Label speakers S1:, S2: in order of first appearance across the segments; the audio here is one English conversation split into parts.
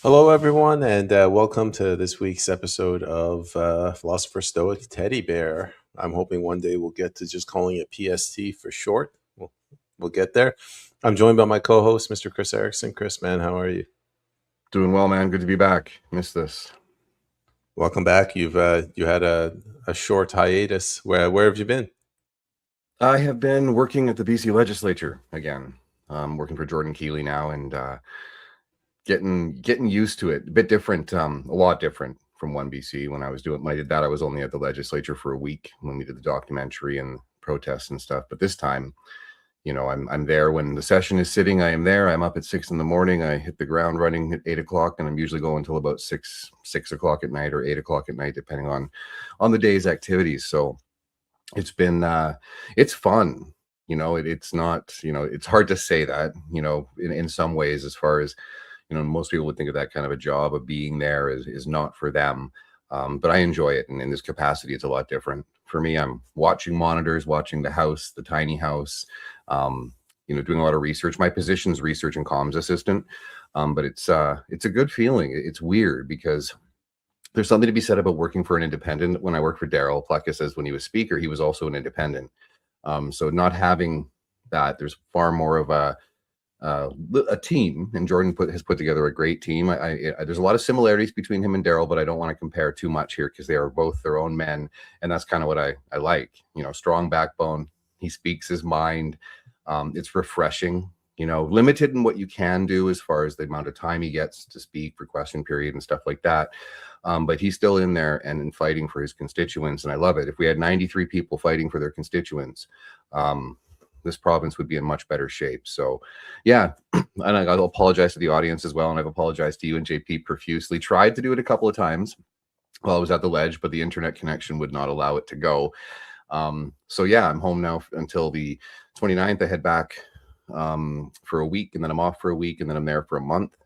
S1: Hello, everyone, and welcome to this week's episode of Philosopher, Stoic, Teddy Bear. I'm hoping one day we'll get to just calling it PST for short. We'll get there. I'm joined by my co-host, Mr. Kris Erikson. Kris, man, how are you?
S2: Doing well, man. Good to be back. Missed this.
S1: Welcome back. You had a short hiatus. Where have you been?
S2: I have been working at the BC legislature again. I'm working for Jordan Keeley now and getting used to it. A bit different, a lot different from one BC. When I did that, I was only at the legislature for a week when we did the documentary and protests and stuff. But this time, I'm there when the session is sitting. I am there. I'm up at 6 a.m. I hit the ground running at 8 o'clock, and I'm usually going until about six o'clock at night or 8 o'clock at night, depending on the day's activities. So it's been it's fun. It's not, it's hard to say that, in some ways, as far as, most people would think of that kind of a job of being there is not for them. But I enjoy it. And in this capacity, it's a lot different. For me, I'm watching monitors, watching the house, the tiny house, doing a lot of research. My position's research and comms assistant. But it's a good feeling. It's weird because there's something to be said about working for an independent. When I worked for Daryl Pluckus, as when he was speaker, he was also an independent. So not having that, there's far more of a team, and Jordan has put together a great team. There's a lot of similarities between him and Daryl, but I don't want to compare too much here because they are both their own men, and that's kind of what I like. Strong backbone. He speaks his mind. It's refreshing. Limited in what you can do as far as the amount of time he gets to speak for question period and stuff like that. But he's still in there and fighting for his constituents, and I love it. If we had 93 people fighting for their constituents, this province would be in much better shape. So, yeah, and I'll apologize to the audience as well, and I've apologized to you and JP profusely. Tried to do it a couple of times while I was at the ledge, but the internet connection would not allow it to go. So, yeah, I'm home now until the 29th. I head back for a week, and then I'm off for a week, and then I'm there for a month,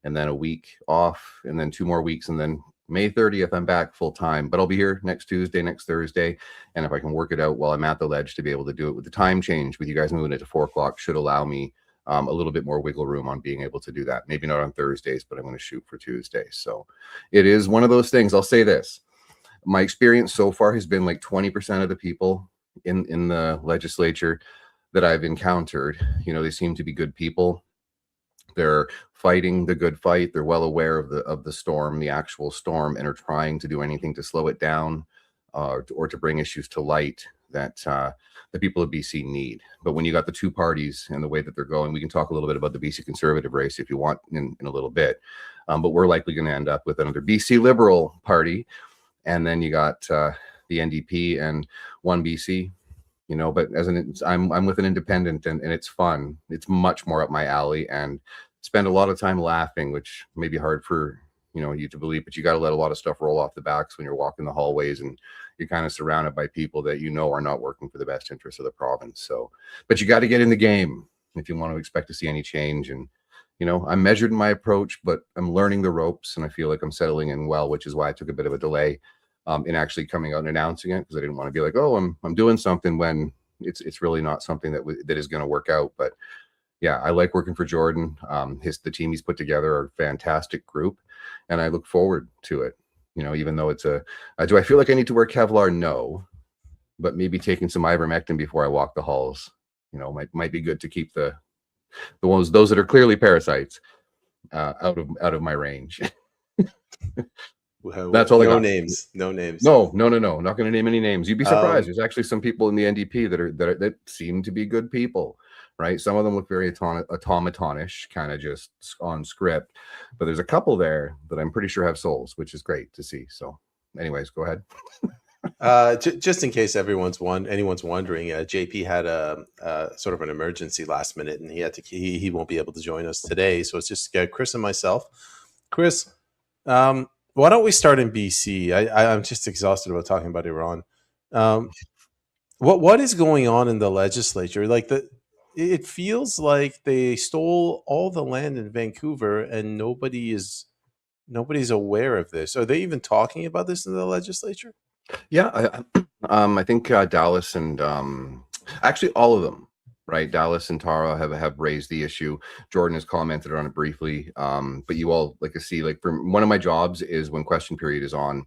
S2: and then a week off, and then 2 more weeks, and then May 30th, I'm back full time. But I'll be here next Tuesday, next Thursday, and if I can work it out while I'm at the ledge to be able to do it with the time change, with you guys moving it to 4 o'clock, should allow me a little bit more wiggle room on being able to do that. Maybe not on Thursdays, but I'm going to shoot for Tuesday. So it is one of those things. I'll say this. My experience so far has been like 20% of the people in the legislature that I've encountered, they seem to be good people. They're fighting the good fight. They're well aware of the storm, the actual storm, and are trying to do anything to slow it down or to bring issues to light that the people of BC need. But when you got the two parties and the way that they're going, we can talk a little bit about the BC Conservative race if you want in a little bit. But we're likely going to end up with another BC Liberal Party. And then you got the NDP and One BC. But I'm with an independent, and it's fun. It's much more up my alley, and spend a lot of time laughing, which may be hard for you to believe, but you got to let a lot of stuff roll off the backs when you're walking the hallways and you're kind of surrounded by people that are not working for the best interest of the province. So, but you got to get in the game if you want to expect to see any change. And I'm measured in my approach, but I'm learning the ropes, and I feel like I'm settling in well, which is why I took a bit of a delay in actually coming out and announcing it, because I didn't want to be like, oh, I'm doing something when it's really not something that is going to work out. But yeah, I like working for Jordan. The team he's put together are a fantastic group, and I look forward to it. Even though it's do I feel like I need to wear Kevlar? No, but maybe taking some ivermectin before I walk the halls, might be good to keep those that are clearly parasites out of my range. That's all I got.
S1: No names.
S2: No. Not going to name any names. You'd be surprised. There's actually some people in the NDP that seem to be good people, right? Some of them look very automatonish, kind of just on script, but there's a couple there that I'm pretty sure have souls, which is great to see. So, anyways, go ahead.
S1: Just in case anyone's wondering, JP had a sort of an emergency last minute, and he won't be able to join us today. So it's just Kris and myself. Kris, why don't we start in BC? I'm just exhausted about talking about Iran. What is going on in the legislature? It feels like they stole all the land in Vancouver, and nobody's aware of this. Are they even talking about this in the legislature?
S2: Yeah, I think Dallas and actually all of them. right? Dallas and Tara have raised the issue. Jordan has commented on it briefly. But you all, like, to see, like, for one of my jobs is when question period is on,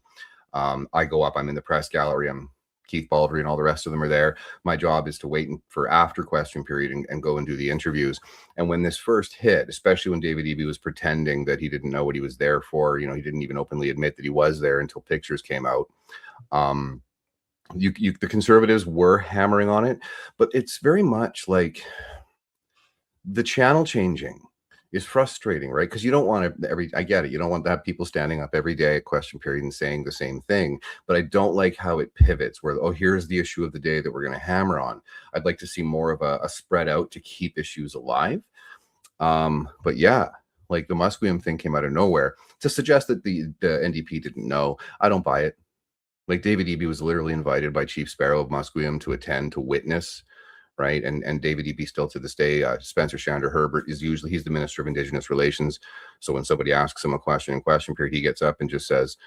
S2: I go up, I'm in the press gallery, I'm Keith Baldry and all the rest of them are there. My job is to wait for after question period and go and do the interviews. And when this first hit, especially when David Eby was pretending that he didn't know what he was there for, he didn't even openly admit that he was there until pictures came out. The conservatives were hammering on it, but it's very much like the channel changing is frustrating, right? Because you don't want to I get it. You don't want to have people standing up every day at question period and saying the same thing. But I don't like how it pivots where, oh, here's the issue of the day that we're going to hammer on. I'd like to see more of a spread out to keep issues alive. But yeah, like the Musqueam thing came out of nowhere. To suggest that the NDP didn't know, I don't buy it. Like David Eby was literally invited by Chief Sparrow of Musqueam to attend, to witness, right? And David Eby still to this day, Spencer Shander Herbert he's the Minister of Indigenous Relations. So when somebody asks him a question in question period, he gets up and just says,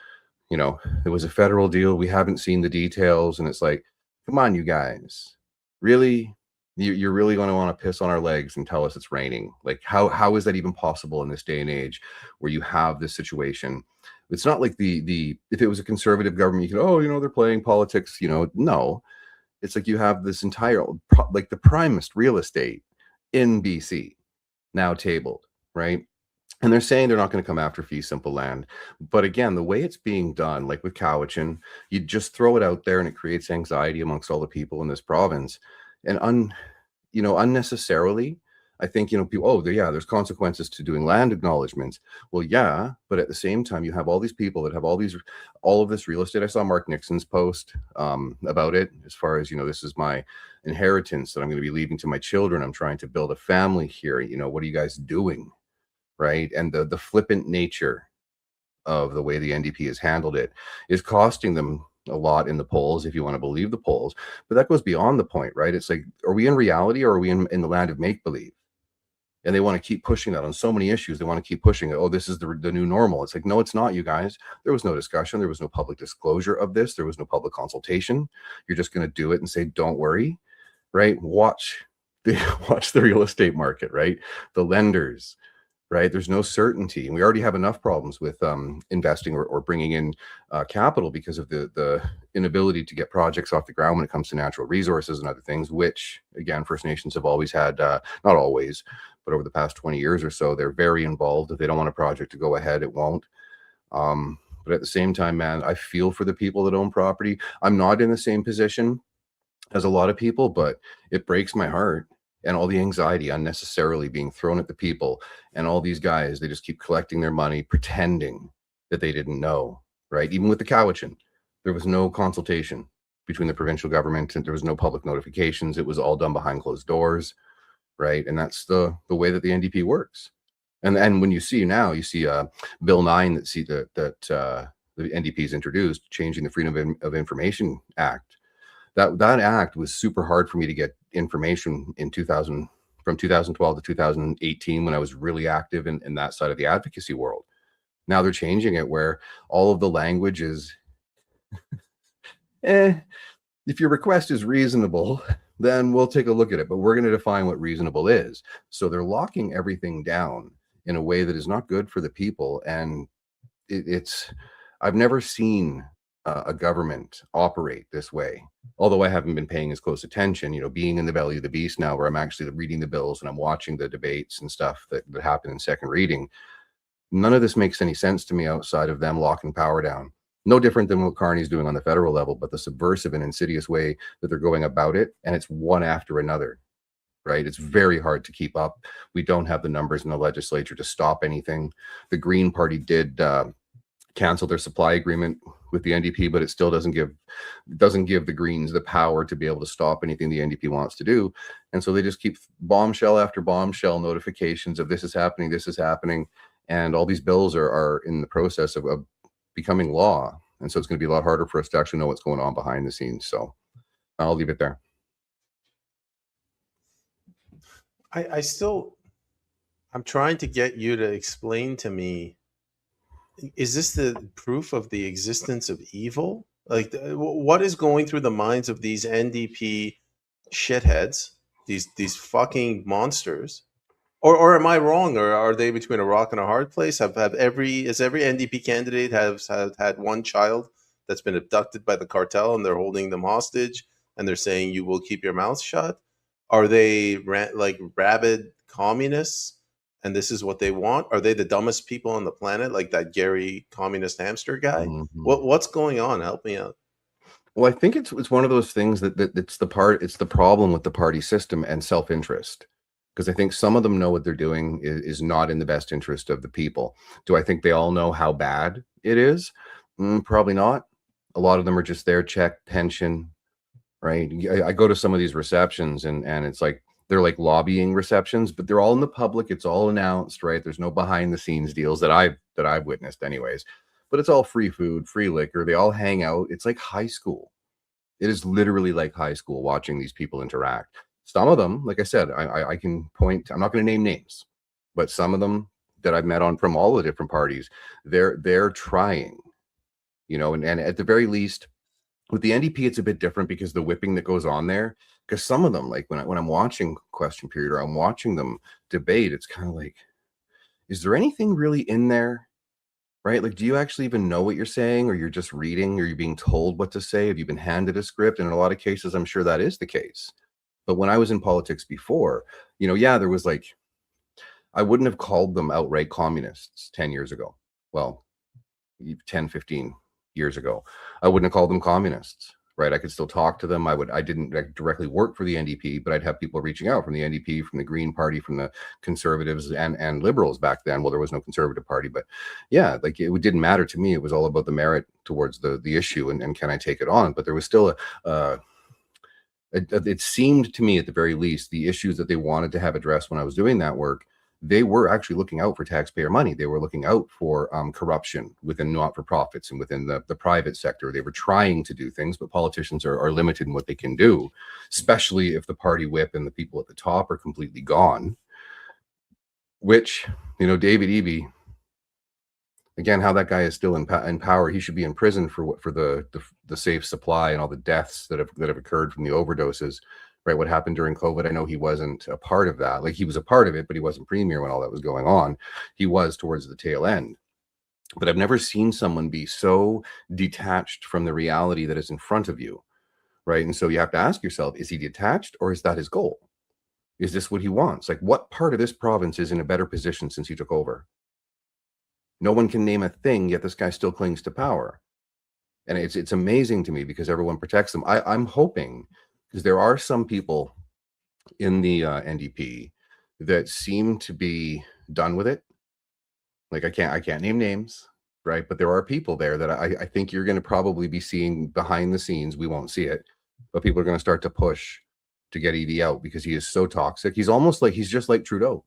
S2: it was a federal deal. We haven't seen the details. And it's like, come on, you guys, really? You're really going to want to piss on our legs and tell us it's raining? Like, how is that even possible in this day and age where you have this situation? It's not like if it was a conservative government, you could, they're playing politics, no. It's like you have this entire, like the primest real estate in BC now tabled, right? And they're saying they're not going to come after fee simple land. But again, the way it's being done, like with Cowichan, you just throw it out there and it creates anxiety amongst all the people in this province. And unnecessarily, I think, people, there's consequences to doing land acknowledgements. Well, yeah, but at the same time, you have all these people that have all of this real estate. I saw Mark Nixon's post about it, as far as, this is my inheritance that I'm going to be leaving to my children. I'm trying to build a family here. What are you guys doing? Right. And the flippant nature of the way the NDP has handled it is costing them a lot in the polls, if you want to believe the polls. But that goes beyond the point, right? It's like, are we in reality or are we in the land of make-believe? And they want to keep pushing that on so many issues. They want to keep pushing it. Oh, this is the new normal. It's like, no, it's not, you guys. There was no discussion. There was no public disclosure of this. There was no public consultation. You're just going to do it and say, don't worry, right? Watch the real estate market, right? The lenders, right? There's no certainty. And we already have enough problems with investing or bringing in capital because of the inability to get projects off the ground when it comes to natural resources and other things, which, again, First Nations have always had, not always, but over the past 20 years or so, they're very involved. If they don't want a project to go ahead, it won't. But at the same time, man, I feel for the people that own property. I'm not in the same position as a lot of people, but it breaks my heart. And all the anxiety unnecessarily being thrown at the people, and all these guys, they just keep collecting their money, pretending that they didn't know, right? Even with the Cowichan, there was no consultation between the provincial government, and there was no public notifications. It was all done behind closed doors, right? And that's the way that the NDP works. And when you see Bill 9 that the NDP's introduced, changing the Freedom of Information Act. That act was super hard for me to get information in from 2012 to 2018, when I was really active in that side of the advocacy world. Now they're changing it where all of the language is, if your request is reasonable, then we'll take a look at it, but we're going to define what reasonable is. So they're locking everything down in a way that is not good for the people. And I've never seen a government operate this way. Although I haven't been paying as close attention, being in the belly of the beast now, where I'm actually reading the bills and I'm watching the debates and stuff that happen in second reading. None of this makes any sense to me outside of them locking power down. No different than what Carney's doing on the federal level, but the subversive and insidious way that they're going about it, and it's one after another, right? It's very hard to keep up. We don't have the numbers in the legislature to stop anything. The Green Party did cancel their supply agreement with the NDP, but it still doesn't give the Greens the power to be able to stop anything the NDP wants to do. And so they just keep bombshell after bombshell notifications of this is happening, and all these bills are in the process of becoming law. And so it's going to be a lot harder for us to actually know what's going on behind the scenes. So I'll leave it there.
S1: I'm trying to get you to explain to me, is this the proof of the existence of evil? Like, what is going through the minds of these NDP shitheads these fucking monsters. Or am I wrong? Or are they between a rock and a hard place? Have every NDP candidate have had one child that's been abducted by the cartel and they're holding them hostage and they're saying you will keep your mouth shut? Are they like rabid communists and this is what they want? Are they the dumbest people on the planet, like that Gary communist hamster guy?
S2: Mm-hmm.
S1: What's going on? Help me out.
S2: Well, I think it's one of those things that it's the problem with the party system and self-interest. Because I think some of them know what they're doing is not in the best interest of the people. Do I think they all know how bad it is? Probably not. A lot of them are just there, check, pension, right? I go to some of these receptions and it's like they're like lobbying receptions, but they're all in the public. It's all announced, right? There's no behind the scenes deals that I've witnessed anyways. But it's all free food, free liquor. They all hang out. It's like high school. It is literally like high school watching these people interact. Some of them, like I said, I can point. I'm not going to name names, but some of them that I've met on from all the different parties, they're trying, and at the very least, with the NDP, it's a bit different because the whipping that goes on there. Because some of them, like when I'm watching Question Period or I'm watching them debate, it's kind of like, is there anything really in there? Right? Like, do you actually even know what you're saying, or you're just reading, or you're being told what to say? Have you been handed a script? And in a lot of cases, I'm sure that is the case. But when I was in politics before, yeah, there was like, I wouldn't have called them outright communists 10 years ago. Well, 10, 15 years ago, I wouldn't have called them communists, right? I could still talk to them. I didn't directly work for the NDP, but I'd have people reaching out from the NDP, from the Green Party, from the Conservatives and Liberals back then. Well, there was no Conservative Party, but yeah, like it didn't matter to me. It was all about the merit towards the issue and can I take it on? But there was still it seemed to me at the very least, the issues that they wanted to have addressed when I was doing that work, they were actually looking out for taxpayer money. They were looking out for corruption within not-for-profits and within the private sector. They were trying to do things, but politicians are limited in what they can do, especially if the party whip and the people at the top are completely gone, which, David Eby, again, how that guy is still in power. He should be in prison for the safe supply and all the deaths that have occurred from the overdoses. Right, what happened during COVID? I know he wasn't a part of that. Like, he was a part of it, but he wasn't premier when all that was going on. He was towards the tail end. But I've never seen someone be so detached from the reality that is in front of you, right? And so you have to ask yourself: is he detached, or is that his goal? Is this what he wants? Like, what part of this province is in a better position since he took over? No one can name a thing, yet this guy still clings to power. And it's amazing to me because everyone protects them. I'm hoping, because there are some people in the NDP that seem to be done with it. Like, I can't name names, right? But there are people there that I think you're going to probably be seeing behind the scenes. We won't see it, but people are going to start to push to get Eby out because he is so toxic. He's almost like, he's just like Trudeau.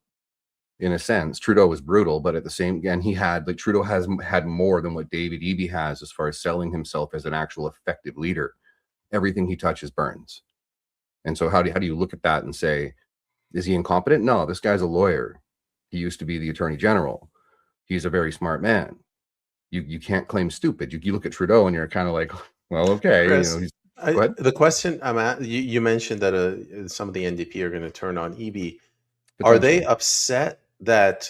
S2: In a sense, Trudeau was brutal, but at the same, and Trudeau has had more than what David Eby has as far as selling himself as an actual effective leader. Everything he touches burns. And so how do you look at that and say, is he incompetent? No, this guy's a lawyer. He used to be the attorney general. He's a very smart man. You can't claim stupid. You look at Trudeau and you're kind of like, well, okay.
S1: Chris,
S2: Go ahead.
S1: the question I'm at, you mentioned that some of the NDP are going to turn on Eby. Are they upset that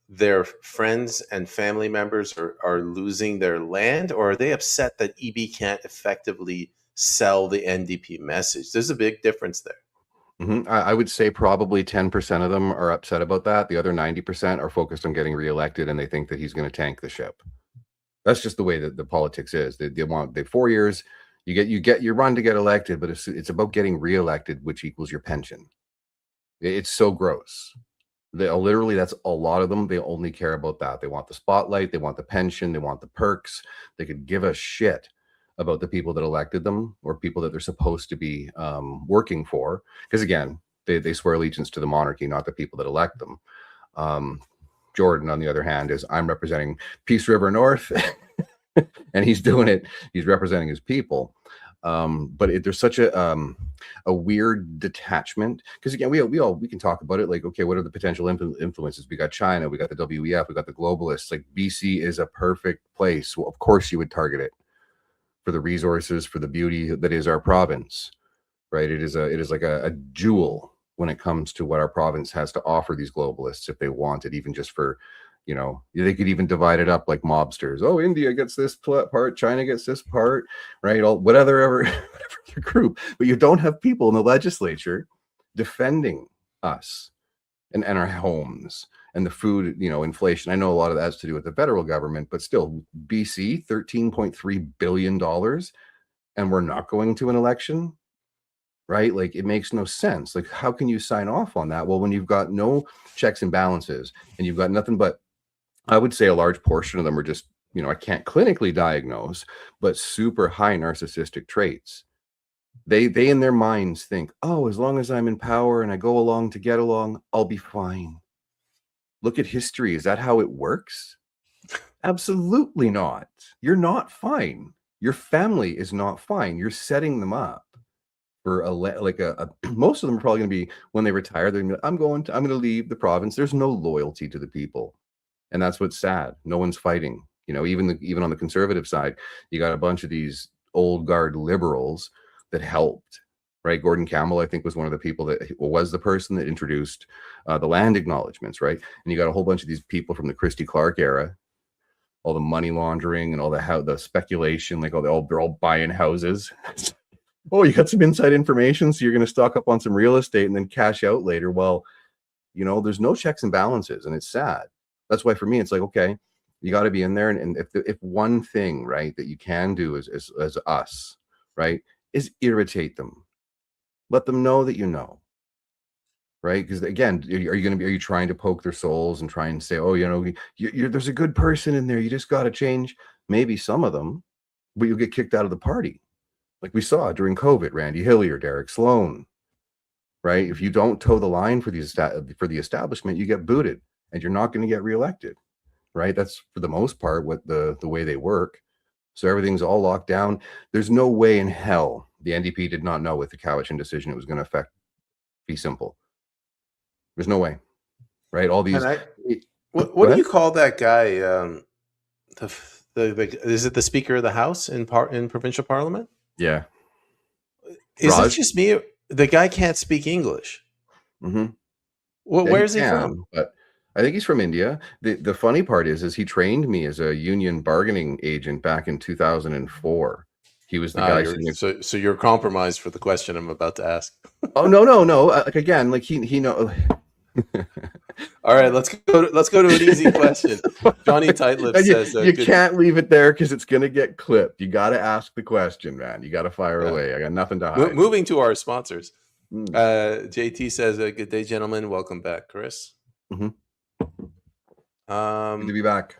S1: their friends and family members are losing their land, or are they upset that Eby can't effectively sell the NDP message? There's a big difference there.
S2: Mm-hmm. I would say probably 10% of them are upset about that. The other 90% are focused on getting reelected, and they think that he's going to tank the ship. That's just the way that the politics is. They want 4 years. You get your run to get elected, but it's about getting reelected, which equals your pension. It's so gross. Literally, that's a lot of them. They only care about that. They want the spotlight. They want the pension. They want the perks. They could give a shit about the people that elected them or people that they're supposed to be working for. Because again, they swear allegiance to the monarchy, not the people that elect them. Jordan, on the other hand, I'm representing Peace River North, and he's doing it. He's representing his people. But there's such a weird detachment, because again, we can talk about it like, okay, what are the potential influences? We got China, we got the WEF, we got the globalists. Like, BC is a perfect place. Well, of course you would target it for the resources, for the beauty that is our province, right? It is like a jewel when it comes to what our province has to offer these globalists if they want it, even just for, you know, they could even divide it up like mobsters. Oh, India gets this part, China gets this part, right? All whatever group, but you don't have people in the legislature defending us and our homes and the food, you know, inflation. I know a lot of that has to do with the federal government, but still, BC, $13.3 billion, and we're not going to an election, right? Like, it makes no sense. Like, how can you sign off on that? Well, when you've got no checks and balances and you've got nothing but, I would say a large portion of them are just, you know, I can't clinically diagnose, but super high narcissistic traits. They in their minds think, oh, as long as I'm in power and I go along to get along, I'll be fine. Look at history. Is that how it works? Absolutely not. You're not fine. Your family is not fine. You're setting them up for most of them are probably going to be, when they retire, they're going to, I'm going to leave the province. There's no loyalty to the people. And that's what's sad. No one's fighting. You know, even on the conservative side, you got a bunch of these old guard liberals that helped, right? Gordon Campbell, I think, was one of the people that was the person that introduced the land acknowledgements, right? And you got a whole bunch of these people from the Christy Clark era, all the money laundering and all the speculation, like they're all buying houses. Oh, you got some inside information, so you're going to stock up on some real estate and then cash out later. Well, you know, there's no checks and balances, and it's sad. That's why for me, it's like, okay, you got to be in there. And if one thing, right, that you can do as us, right, is irritate them. Let them know that you know, right? Because again, are you trying to poke their souls and try and say, oh, you know, there's a good person in there. You just got to change. Maybe some of them, but you'll get kicked out of the party. Like we saw during COVID, Randy Hillier, Derek Sloan, right? If you don't toe the line for the establishment, you get booted and you're not going to get reelected, right? That's for the most part what the way they work. So everything's all locked down. There's no way in hell the NDP did not know with the Cowichan decision it was going to affect Be Simple. There's no way, right? All these.
S1: What do you call that guy? Is it the Speaker of the House in provincial parliament?
S2: Yeah.
S1: Is it just me? The guy can't speak English.
S2: Mm-hmm.
S1: Where is he from?
S2: But I think he's from India. The funny part is he trained me as a union bargaining agent back in 2004. He was the guy.
S1: So you're compromised for the question I'm about to ask.
S2: Oh no. Like again, like he know.
S1: All right, let's go to an easy question. Johnny Tightlips says
S2: you can't leave it there because it's gonna get clipped. You got to ask the question, man. You got to fire away. I got nothing to hide.
S1: Moving to our sponsors. JT says, "Good day, gentlemen. Welcome back, Kris."
S2: Mm-hmm. Good to be back.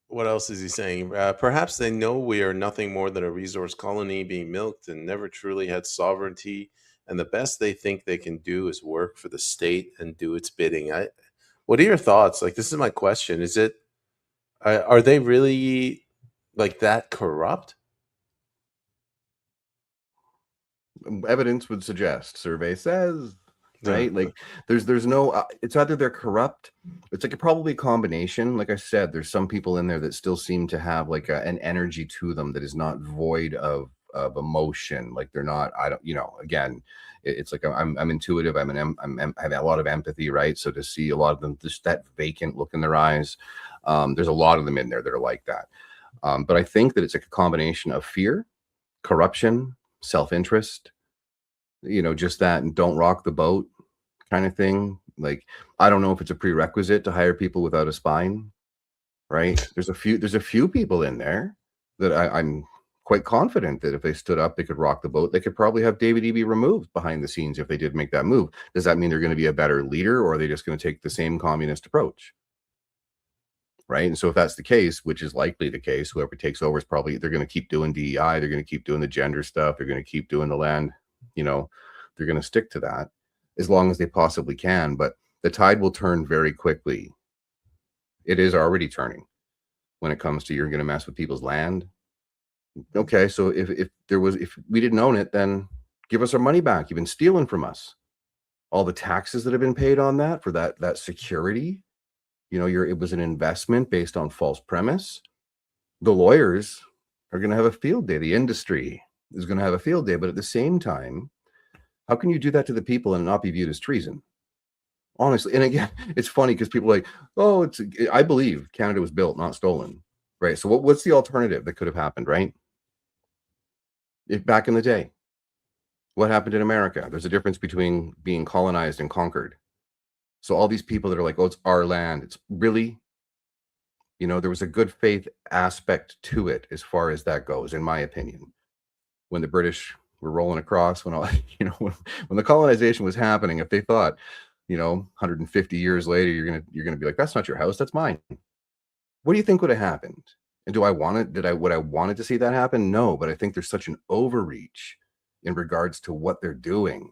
S1: What else is he saying? Perhaps they know we are nothing more than a resource colony being milked and never truly had sovereignty. And the best they think they can do is work for the state and do its bidding. What are your thoughts? Like, this is my question. Is it, are they really like that corrupt?
S2: Evidence would suggest, survey says, right? Like there's no, it's either they're corrupt. It's like probably a combination. Like I said, there's some people in there that still seem to have like an energy to them that is not void of emotion. Like they're not, I don't, you know, again, it's like I'm intuitive. I have a lot of empathy, right? So to see a lot of them, just that vacant look in their eyes, there's a lot of them in there that are like that. But I think that it's like a combination of fear, corruption, self-interest, you know, just that, and don't rock the boat kind of thing. Like, I don't know if it's a prerequisite to hire people without a spine, right? There's a few people in there that I'm quite confident that if they stood up, they could rock the boat. They could probably have David Eby removed behind the scenes if they did make that move. Does that mean they're going to be a better leader, or are they just going to take the same communist approach? Right. And so if that's the case, which is likely the case, whoever takes over is probably, they're going to keep doing DEI. They're going to keep doing the gender stuff. They're going to keep doing the land, you know, they're going to stick to that as long as they possibly can. But the tide will turn very quickly. It is already turning when it comes to, you're going to mess with people's land. Okay. So if we didn't own it, then give us our money back. You've been stealing from us. All the taxes that have been paid on that for that security. You know, it was an investment based on false premise. The lawyers are going to have a field day. The industry is going to have a field day. But at the same time, How can you do that to the people and not be viewed as treason? Honestly, and again, it's funny because people are like, oh, I believe Canada was built, not stolen, right? So what's the alternative that could have happened, right? If back in the day, what happened in America? There's a difference between being colonized and conquered. So all these people that are like, oh, it's our land. It's really, there was a good faith aspect to it as far as that goes, in my opinion. When the British were rolling across, when all, when the colonization was happening, if they thought, 150 years later, you're gonna be like, that's not your house, that's mine. What do you think would have happened? And would I wanted to see that happen? No, but I think there's such an overreach in regards to what they're doing.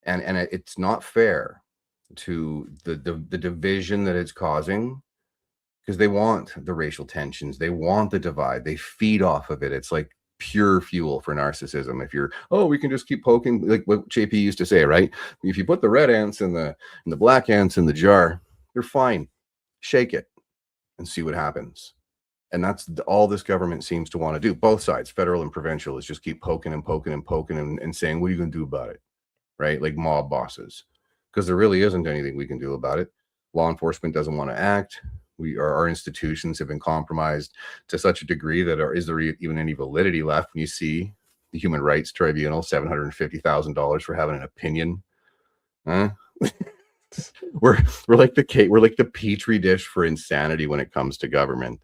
S2: And it's not fair to the division that it's causing, because they want the racial tensions, they want the divide, they feed off of it. It's like pure fuel for narcissism. If we can just keep poking, like what JP used to say, right? If you put the red ants and the black ants in the jar, they're fine. Shake it and see what happens. And that's all this government seems to want to do. Both sides, federal and provincial, is just keep poking and poking and poking and saying, what are you going to do about it? Right? Like mob bosses. Because there really isn't anything we can do about it. Law enforcement doesn't want to act. Our institutions have been compromised to such a degree that is there even any validity left when you see the Human Rights Tribunal, $750,000 for having an opinion? Huh? we're like the petri dish for insanity when it comes to government.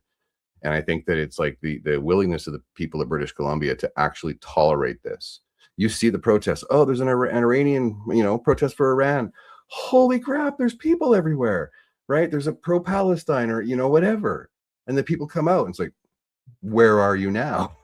S2: And I think that it's like the willingness of the people of British Columbia to actually tolerate this. You see the protests. Oh, there's an Iranian, protest for Iran. Holy crap, there's people everywhere, right? There's a pro-Palestine or, whatever. And the people come out and it's like, where are you now?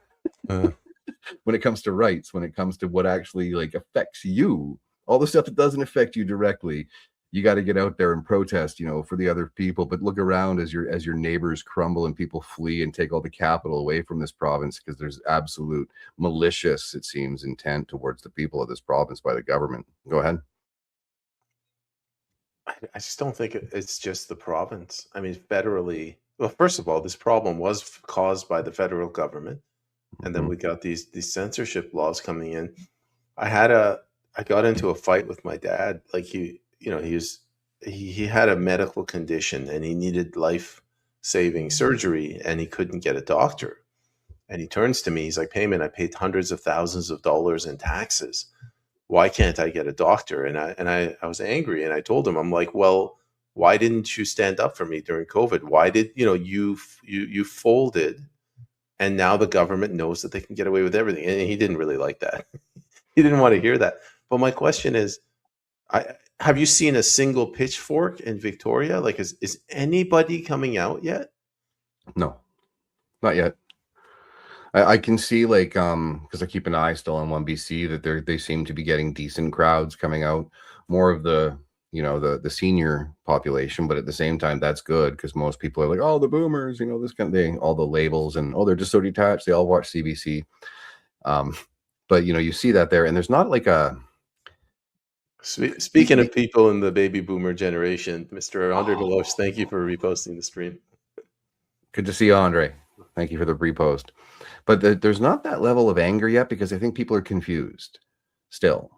S2: When it comes to rights, when it comes to what actually like affects you, all the stuff that doesn't affect you directly, you got to get out there and protest, for the other people. But look around as your neighbors crumble and people flee and take all the capital away from this province because there's absolute malicious, it seems, intent towards the people of this province by the government. Go ahead.
S1: I just don't think it's just the province. I mean, federally, well, first of all, this problem was caused by the federal government, and then we got these censorship laws coming in. I got into a fight with my dad. Like he had a medical condition and he needed life-saving surgery and he couldn't get a doctor. And he turns to me, he's like, Peyman, I paid hundreds of thousands of dollars in taxes. Why can't I get a doctor? And I was angry and I told him, I'm like, well, why didn't you stand up for me during COVID? Why did you folded, and now the government knows that they can get away with everything? And he didn't really like that. He didn't want to hear that. But my question is, have you seen a single pitchfork in Victoria? Like, is anybody coming out yet?
S2: No, not yet. I can see because I keep an eye still on 1BC that they seem to be getting decent crowds coming out, more of the the senior population, but at the same time that's good because most people are like, oh, the boomers, this kind of thing, all the labels, and they're just so detached, they all watch CBC. But you see that there, and there's not like a
S1: Speaking of people in the baby boomer generation, Mr. Andre Deloche, thank you for reposting the stream.
S2: Good to see you, Andre. Thank you for the repost. But there's not that level of anger yet because I think people are confused still,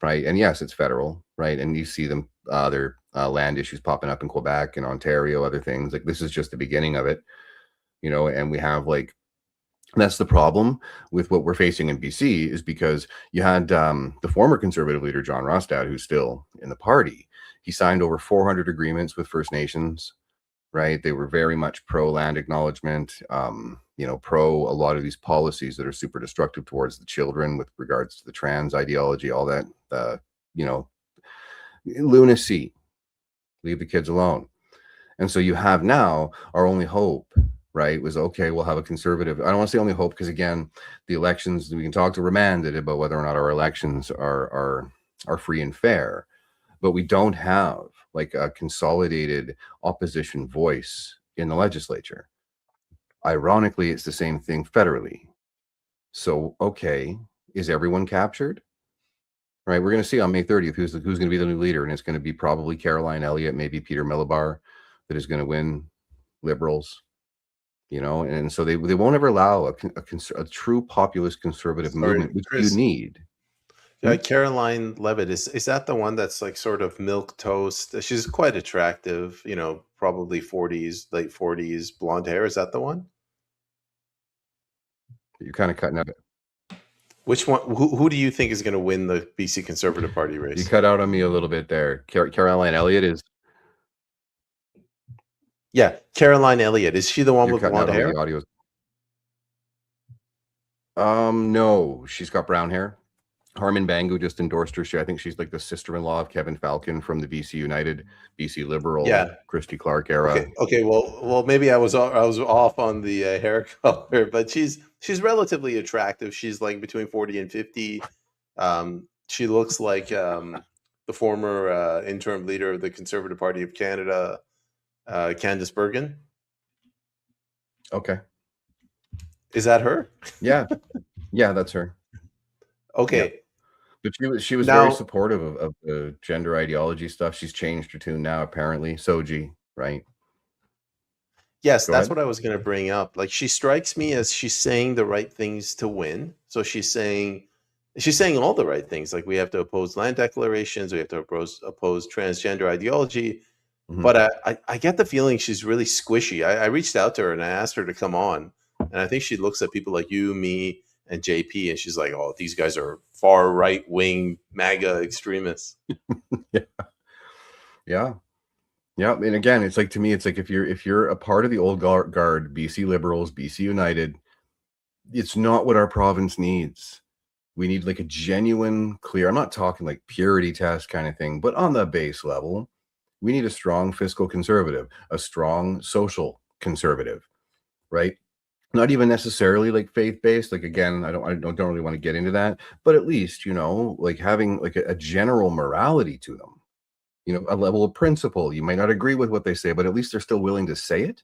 S2: right? And yes, it's federal, right? And you see them, their land issues popping up in Quebec and Ontario, other things. Like this is just the beginning of it, and we have that's the problem with what we're facing in BC is because you had the former Conservative leader, John Rostad, who's still in the party. He signed over 400 agreements with First Nations, right? They were very much pro land acknowledgement, pro a lot of these policies that are super destructive towards the children with regards to the trans ideology, all that, lunacy, leave the kids alone. And so you have now our only hope, right, was, okay, we'll have a conservative. I don't want to say only hope because, again, the elections, we can talk to Remanded about whether or not our elections are free and fair, but we don't have like a consolidated opposition voice in the legislature. Ironically, it's the same thing federally. So, okay, is everyone captured? Right, we're going to see on May 30th who's going to be the new leader, and it's going to be probably Caroline Elliott, maybe Peter Millibar, that is going to win Liberals. And so they won't ever allow a true populist conservative movement, which you need.
S1: Caroline Levitt, is that the one that's like sort of milk toast? She's quite attractive, probably 40s, late 40s, blonde hair. Is that the one?
S2: You're kind of cutting out.
S1: Which one? Who do you think is going to win the BC Conservative Party race?
S2: You cut out on me a little bit there. Caroline Elliott is.
S1: Yeah, Caroline Elliott. Is she the one with blonde hair?
S2: The audio. No, she's got brown hair. Harman Bangu just endorsed her. I think she's like the sister-in-law of Kevin Falcon from the BC United, BC Liberal, Christy Clark era.
S1: Okay. Well, maybe I was off on the hair color, but she's relatively attractive. She's like between 40 and 50. She looks like the former interim leader of the Conservative Party of Canada, Candice Bergen.
S2: Okay.
S1: Is that her?
S2: Yeah, that's her.
S1: Okay.
S2: Yeah. But she was very supportive of the gender ideology stuff. She's changed her tune now, apparently. Soji, right?
S1: Yes, that's what I was going to bring up. Like, she strikes me as she's saying the right things to win. So she's saying all the right things. Like, we have to oppose land declarations. We have to oppose transgender ideology. Mm-hmm. But I get the feeling she's really squishy. I reached out to her and I asked her to come on. And I think she looks at people like you, me, and JP, and she's like, "Oh, these guys are far right wing MAGA extremists."
S2: Yeah. And again, it's like, to me, it's like if you're a part of the old guard, BC Liberals, BC United, it's not what our province needs. We need like a genuine, clear. I'm not talking like purity test kind of thing, but on the base level, we need a strong fiscal conservative, a strong social conservative, right? Not even necessarily like faith-based. Like, again, I don't really want to get into that, but at least, like having like a general morality to them, a level of principle. You might not agree with what they say, but at least they're still willing to say it,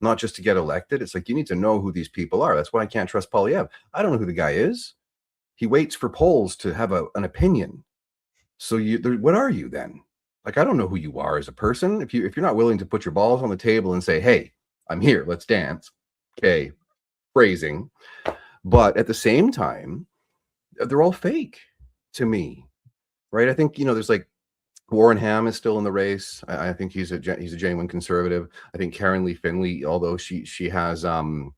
S2: not just to get elected. It's like, you need to know who these people are. That's why I can't trust Poilievre. I don't know who the guy is. He waits for polls to have an opinion. So what are you then? Like, I don't know who you are as a person. If you're not willing to put your balls on the table and say, "Hey, I'm here, let's dance." Okay, phrasing. But at the same time, they're all fake to me, right? I think, there's like Warren Ham is still in the race. I think he's a genuine conservative. I think Karen Lee Finley, although she has again,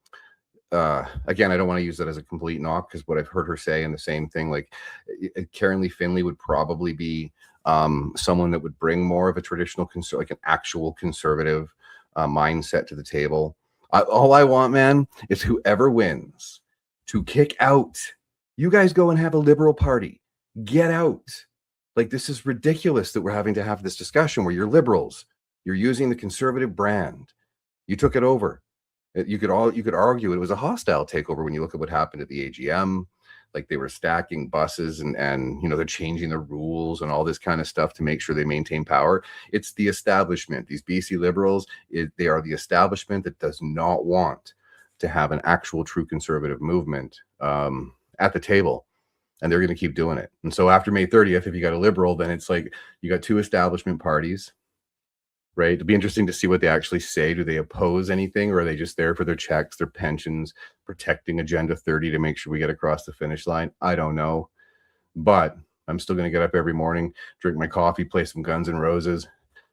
S2: I don't want to use that as a complete knock, because what I've heard her say, and the same thing, like Karen Lee Finley would probably be someone that would bring more of a traditional like an actual conservative mindset to the table. All I want, man, is whoever wins to kick out. You guys go and have a Liberal Party. Get out. Like, this is ridiculous that we're having to have this discussion where you're Liberals. You're using the Conservative brand. You took it over. You could argue it was a hostile takeover when you look at what happened at the AGM. Like, they were stacking buses and they're changing the rules and all this kind of stuff to make sure they maintain power. It's the establishment. These BC Liberals, they are the establishment that does not want to have an actual true conservative movement at the table. And they're going to keep doing it. And so after May 30th, if you got a Liberal, then it's like you got two establishment parties, right? It'd be interesting to see what they actually say. Do they oppose anything, or are they just there for their checks, their pensions, protecting Agenda 30 to make sure we get across the finish line? I don't know. But I'm still going to get up every morning, drink my coffee, play some Guns N' Roses,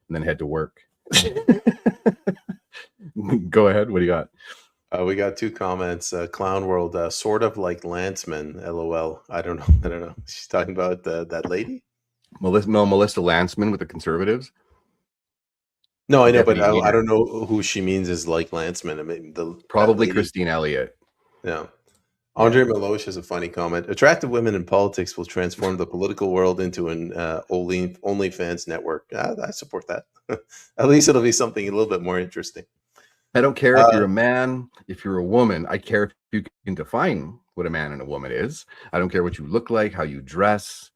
S2: and then head to work. Go ahead. What do you got?
S1: We got two comments. Clown World, sort of like Lanceman, LOL. I don't know. She's talking about that lady?
S2: Melissa Lanceman with the Conservatives.
S1: No, I know, but I don't know who she means is like Lanceman. I mean,
S2: probably Christine Elliott.
S1: Yeah. Andre Meloche has a funny comment. Attractive women in politics will transform the political world into an OnlyFans network. I support that. At least it'll be something a little bit more interesting.
S2: I don't care if you're a man, if you're a woman. I care if you can define what a man and a woman is. I don't care what you look like, how you dress.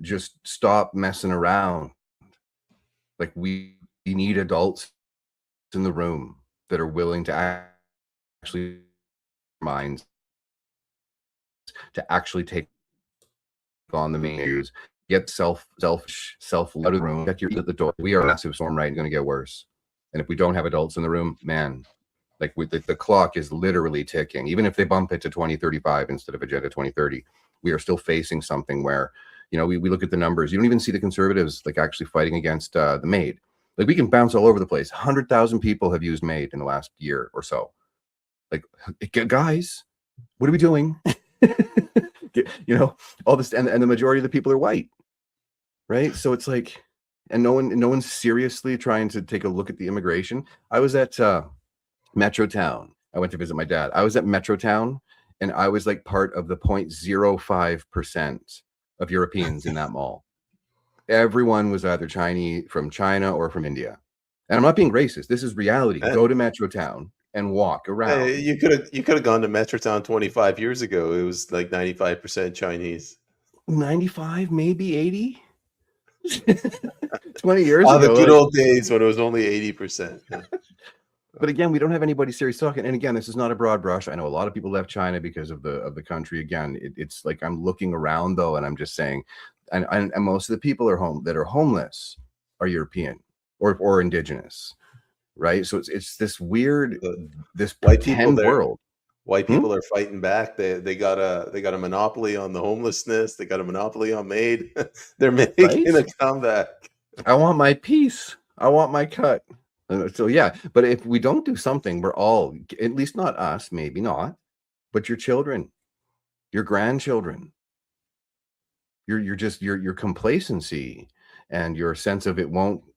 S2: Just stop messing around. Like, we need adults in the room that are willing to actually minds to actually take on the main issues. Get self out of the room. Get your at the door. We are a massive storm, right? Going to get worse. And if we don't have adults in the room, man, like the clock is literally ticking. Even if they bump it to 2035 instead of Agenda 2030, we are still facing something where, we look at the numbers. You don't even see the conservatives like actually fighting against the MAID. Like, we can bounce all over the place. 100,000 people have used MAID in the last year or so. Like, guys, what are we doing? All this, and the majority of the people are white, right? So it's like, and no one's seriously trying to take a look at the immigration. I was at Metrotown. I went to visit my dad. I was at Metrotown, and I was like part of the 0.05% of Europeans in that mall. Everyone was either Chinese, from China, or from India. And I'm not being racist. This is reality. Go to Metrotown and walk around.
S1: Hey, you could have gone to Metrotown 25 years ago. It was like 95% Chinese.
S2: 95, maybe 80. 20 years ago.
S1: The good old days when it was only 80%.
S2: But again, we don't have anybody serious talking. And again, this is not a broad brush. I know a lot of people left China because of the country. Again, it's like, I'm looking around though, and I'm just saying, and most of the people that are homeless are European or indigenous, right? So it's this weird, this
S1: white people
S2: world.
S1: White people are fighting back. They got a monopoly on the homelessness. They got a monopoly on MAID. They're making a comeback.
S2: I want my piece. I want my cut. So yeah, but if we don't do something, we're all, at least not us, maybe not, but your children, your grandchildren, your complacency and your sense of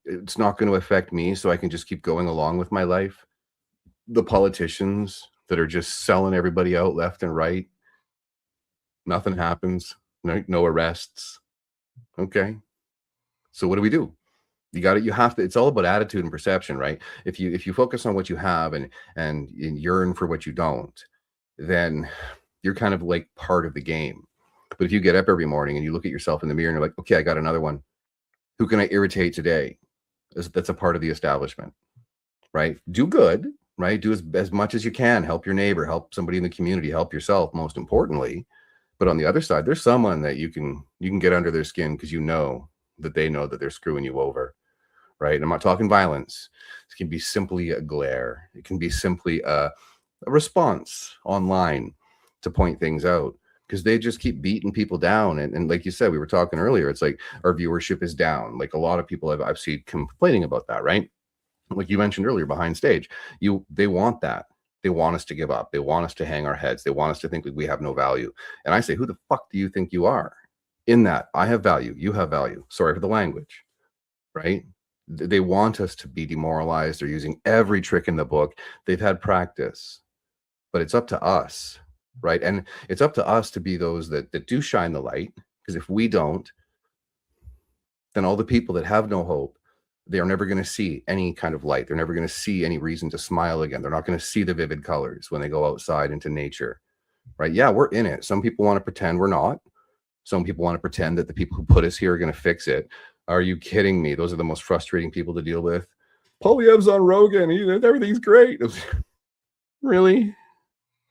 S2: it's not going to affect me, so I can just keep going along with my life. The politicians that are just selling everybody out left and right. Nothing happens. No arrests. Okay. So what do we do? You have to, it's all about attitude and perception, right? If you focus on what you have and yearn for what you don't, then you're kind of like part of the game. But if you get up every morning and you look at yourself in the mirror and you're like, okay, I got another one. Who can I irritate today? That's a part of the establishment, right? Do good, right? Do as much as you can. Help your neighbor, help somebody in the community, help yourself, most importantly. But on the other side, there's someone that you can get under their skin because that they know that they're screwing you over. Right? I'm not talking violence. It can be simply a glare. It can be simply a response online to point things out, because they just keep beating people down. And like you said, we were talking earlier, it's like our viewership is down. Like a lot of people I've seen complaining about that, right? Like you mentioned earlier, behind stage, they want that. They want us to give up. They want us to hang our heads. They want us to think that we have no value. And I say, who the fuck do you think you are? In that, I have value. You have value. Sorry for the language, right? They want us to be demoralized. They're using every trick in the book. They've had practice, but it's up to us, right? And it's up to us to be those that do shine the light, because if we don't, then all the people that have no hope, they are never going to see any kind of light. They're never going to see any reason to smile again. They're not going to see the vivid colors when they go outside into nature, right? Yeah, we're in it. Some people want to pretend we're not. Some people want to pretend that the people who put us here are going to fix it. Are you kidding me? Those are the most frustrating people to deal with. Poilievre's on Rogan. Everything's great. Really?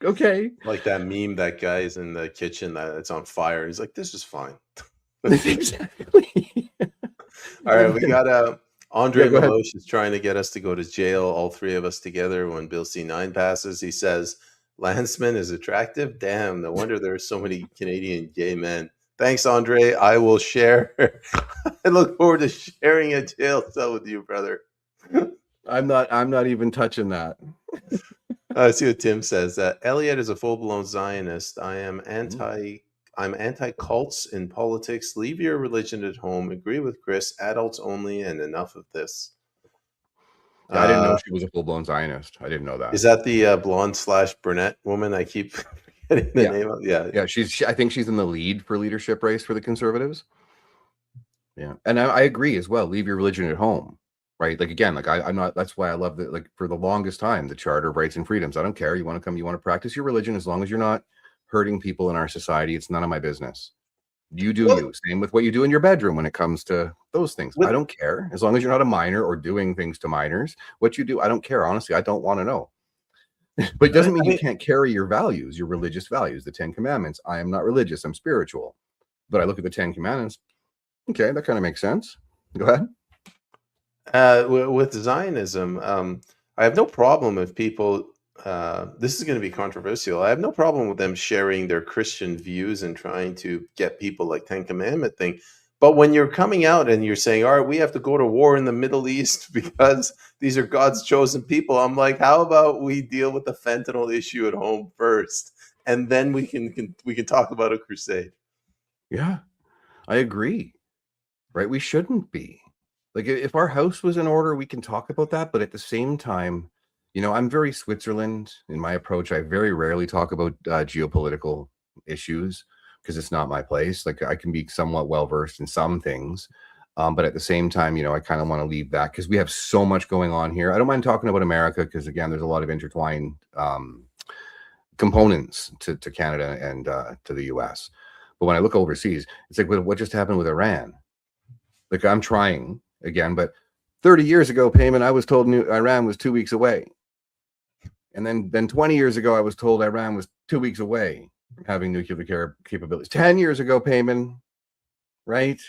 S2: Okay.
S1: Like that meme, that guy's in the kitchen that it's on fire. He's like, this is fine.
S2: Exactly.
S1: All right, we got Andre Milosh is trying to get us to go to jail, all three of us together, when Bill C9 passes. He says, Landsman is attractive? Damn, no wonder there are so many Canadian gay men. Thanks, Andre. I will share. I look forward to sharing a jail cell with you, brother.
S2: I'm not even touching that.
S1: I see what Tim says. Elliot is a full-blown Zionist. I'm anti-cults in politics. Leave your religion at home. Agree with Kris. Adults only, and enough of this.
S2: I didn't know she was a full-blown Zionist. I didn't know that.
S1: Is that the blonde/brunette woman? I keep forgetting the name of. Yeah.
S2: I think she's in the lead for leadership race for the Conservatives. Yeah, and I agree as well. Leave your religion at home, right? Like again, like I'm not. That's why I love that. Like for the longest time, the Charter of Rights and Freedoms. I don't care. You want to come. You want to practice your religion as long as you're not hurting people in our society. It's none of my business. You do you. Same with what you do in your bedroom when it comes to those things. I don't care. As long as you're not a minor or doing things to minors. What you do, I don't care. Honestly, I don't want to know. But it doesn't mean you can't carry your values, your religious values, the 10 Commandments. I am not religious. I'm spiritual. But I look at the 10 Commandments. Okay, that kind of makes sense. Go ahead.
S1: With Zionism, I have no problem if people this is going to be controversial. I have no problem with them sharing their Christian views and trying to get people like Ten Commandment thing. But when you're coming out and you're saying, all right, we have to go to war in the Middle East because these are God's chosen people, I'm like, how about we deal with the fentanyl issue at home first, and then we can talk about a crusade.
S2: Yeah, I agree. Right? We shouldn't be. Like, if our house was in order, we can talk about that. But at the same time, I'm very Switzerland in my approach. I very rarely talk about geopolitical issues because it's not my place. Like, I can be somewhat well versed in some things. But at the same time, I kind of want to leave that because we have so much going on here. I don't mind talking about America because, again, there's a lot of intertwined components to Canada and to the US. But when I look overseas, it's like, what just happened with Iran? Like, I'm trying again, but 30 years ago, Peyman, I was told Iran was 2 weeks away. And then 20 years ago, I was told Iran was 2 weeks away from having nuclear capabilities. 10 years ago, Peyman, right?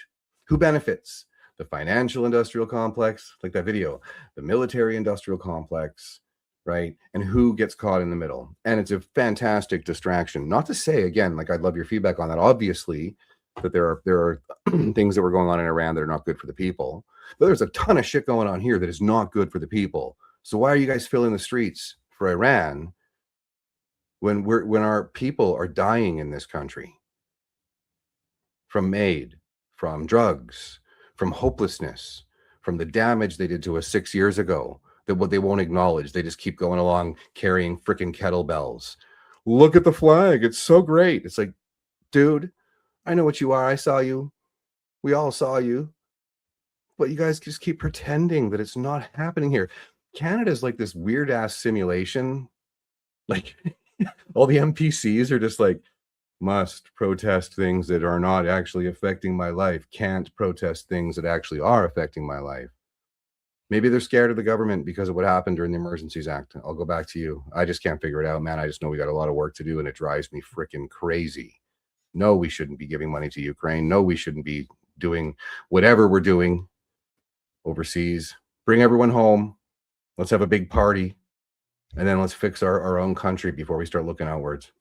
S2: Who benefits? The financial industrial complex, like that video, the military industrial complex, right? And who gets caught in the middle? And it's a fantastic distraction. Not to say, again, like, I'd love your feedback on that. Obviously, that there are things that were going on in Iran that are not good for the people. But there's a ton of shit going on here that is not good for the people. So why are you guys filling the streets for Iran when our people are dying in this country from MAID, from drugs, from hopelessness, from the damage they did to us 6 years ago, that what they won't acknowledge? They just keep going along carrying freaking kettlebells. Look at the flag. It's so great. It's like, dude, I know what you are. I saw you. We all saw you. But you guys just keep pretending that it's not happening here. Canada's like this weird ass simulation. Like, all the NPCs are just like, must protest things that are not actually affecting my life. Can't protest things that actually are affecting my life. Maybe they're scared of the government because of what happened during the Emergencies Act. I'll go back to you. I just can't figure it out, man. I just know we got a lot of work to do, and it drives me freaking crazy. No, we shouldn't be giving money to Ukraine. No, we shouldn't be doing whatever we're doing overseas. Bring everyone home. Let's have a big party. And then let's fix our own country before we start looking outwards.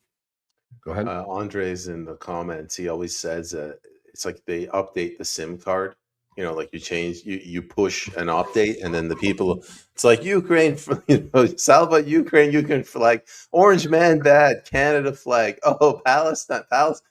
S2: Go ahead.
S1: Andre's in the comments. He always says it's like they update the SIM card. Like you push an update, and then the people. It's like Ukraine, Salva Ukraine flag, Orange man bad, Canada flag. Oh, Palestine,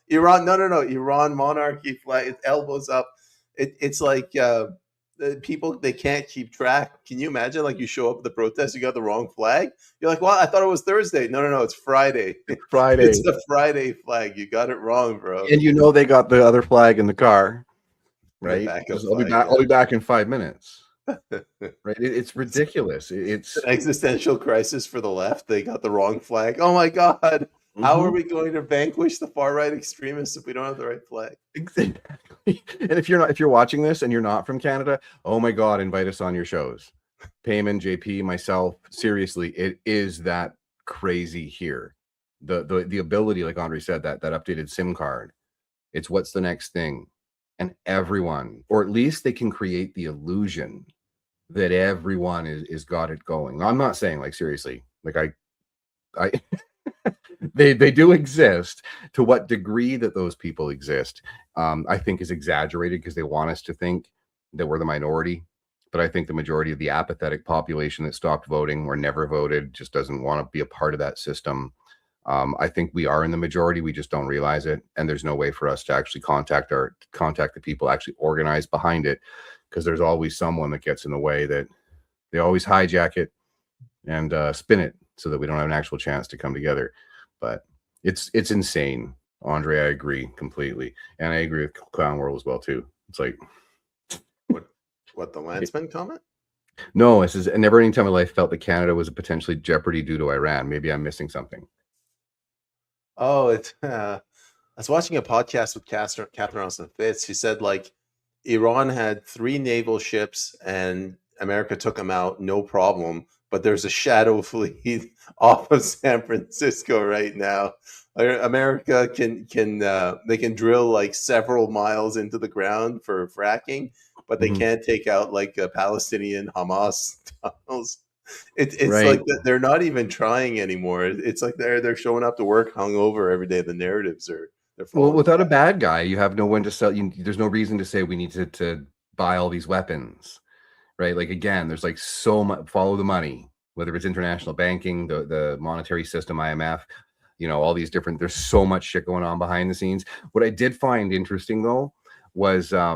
S1: Iran. No, Iran monarchy flag. It's elbows up. It's like the people, they can't keep track. Can you imagine? Like, you show up at the protest, you got the wrong flag. You're like, well, I thought it was Thursday. No, it's Friday.
S2: Friday.
S1: It's the Friday flag. You got it wrong, bro.
S2: And they got the other flag in the car, right? I'll be back in 5 minutes. Right? It's ridiculous. It's
S1: an existential crisis for the left. They got the wrong flag. Oh my God. How are we going to vanquish the far right extremists if we don't have the right flag?
S2: Exactly. And if you're watching this and you're not from Canada, oh my God, invite us on your shows. Peyman, JP, myself, seriously, it is that crazy here. The ability, like Andre said, that updated SIM card. It's what's the next thing. And everyone, or at least they can create the illusion that everyone is got it going. Now, I'm not saying, like, seriously, like I they do exist. To what degree that those people exist, I think is exaggerated because they want us to think that we're the minority. But I think the majority of the apathetic population that stopped voting or never voted just doesn't want to be a part of that system. I think we are in the majority. We just don't realize it. And there's no way for us to actually contact the people actually organized behind it, because there's always someone that gets in the way, that they always hijack it and spin it so that we don't have an actual chance to come together. But it's insane. Andre, I agree completely. And I agree with Clown World as well, too. It's like,
S1: what the Landsman comment?
S2: No, it says, I never any time in life felt that Canada was a potentially jeopardy due to Iran. Maybe I'm missing something.
S1: Oh, I was watching a podcast with Catherine Austin Fitz. She said, like, Iran had 3 naval ships and America took them out, no problem. But there's a shadow fleet off of San Francisco right now. America can they can drill like several miles into the ground for fracking, but they can't take out like Palestinian Hamas tunnels. It's
S2: right?
S1: like they're not even trying anymore. It's like they're showing up to work hungover every day. The narratives are they're
S2: Well,
S1: falling
S2: without a
S1: apart.
S2: bad guy, you have no one to sell. There's no reason to say we need to buy all these weapons, right? Like again, there's like so much follow the money, whether it's international banking, the monetary system, IMF, all these different. There's so much shit going on behind the scenes. What I did find interesting though was uh,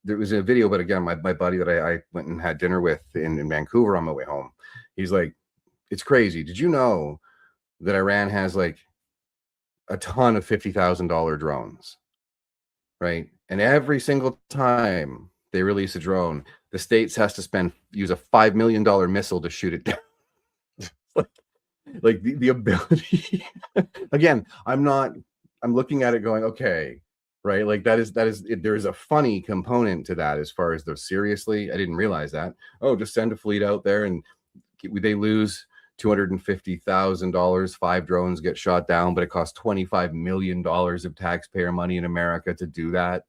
S2: there was a video, but again, my buddy that I went and had dinner with in Vancouver on my way home, he's like, it's crazy. Did you know that Iran has like a ton of $50,000 drones, right? And every single time they release a drone, the states has to use a $5 million missile to shoot it down. like the ability. Again, I'm looking at it going, okay, right? Like there is a funny component to that as far as the seriously, I didn't realize that. Oh, just send a fleet out there and they lose $250,000. 5 drones get shot down, but it costs $25 million of taxpayer money in America to do that.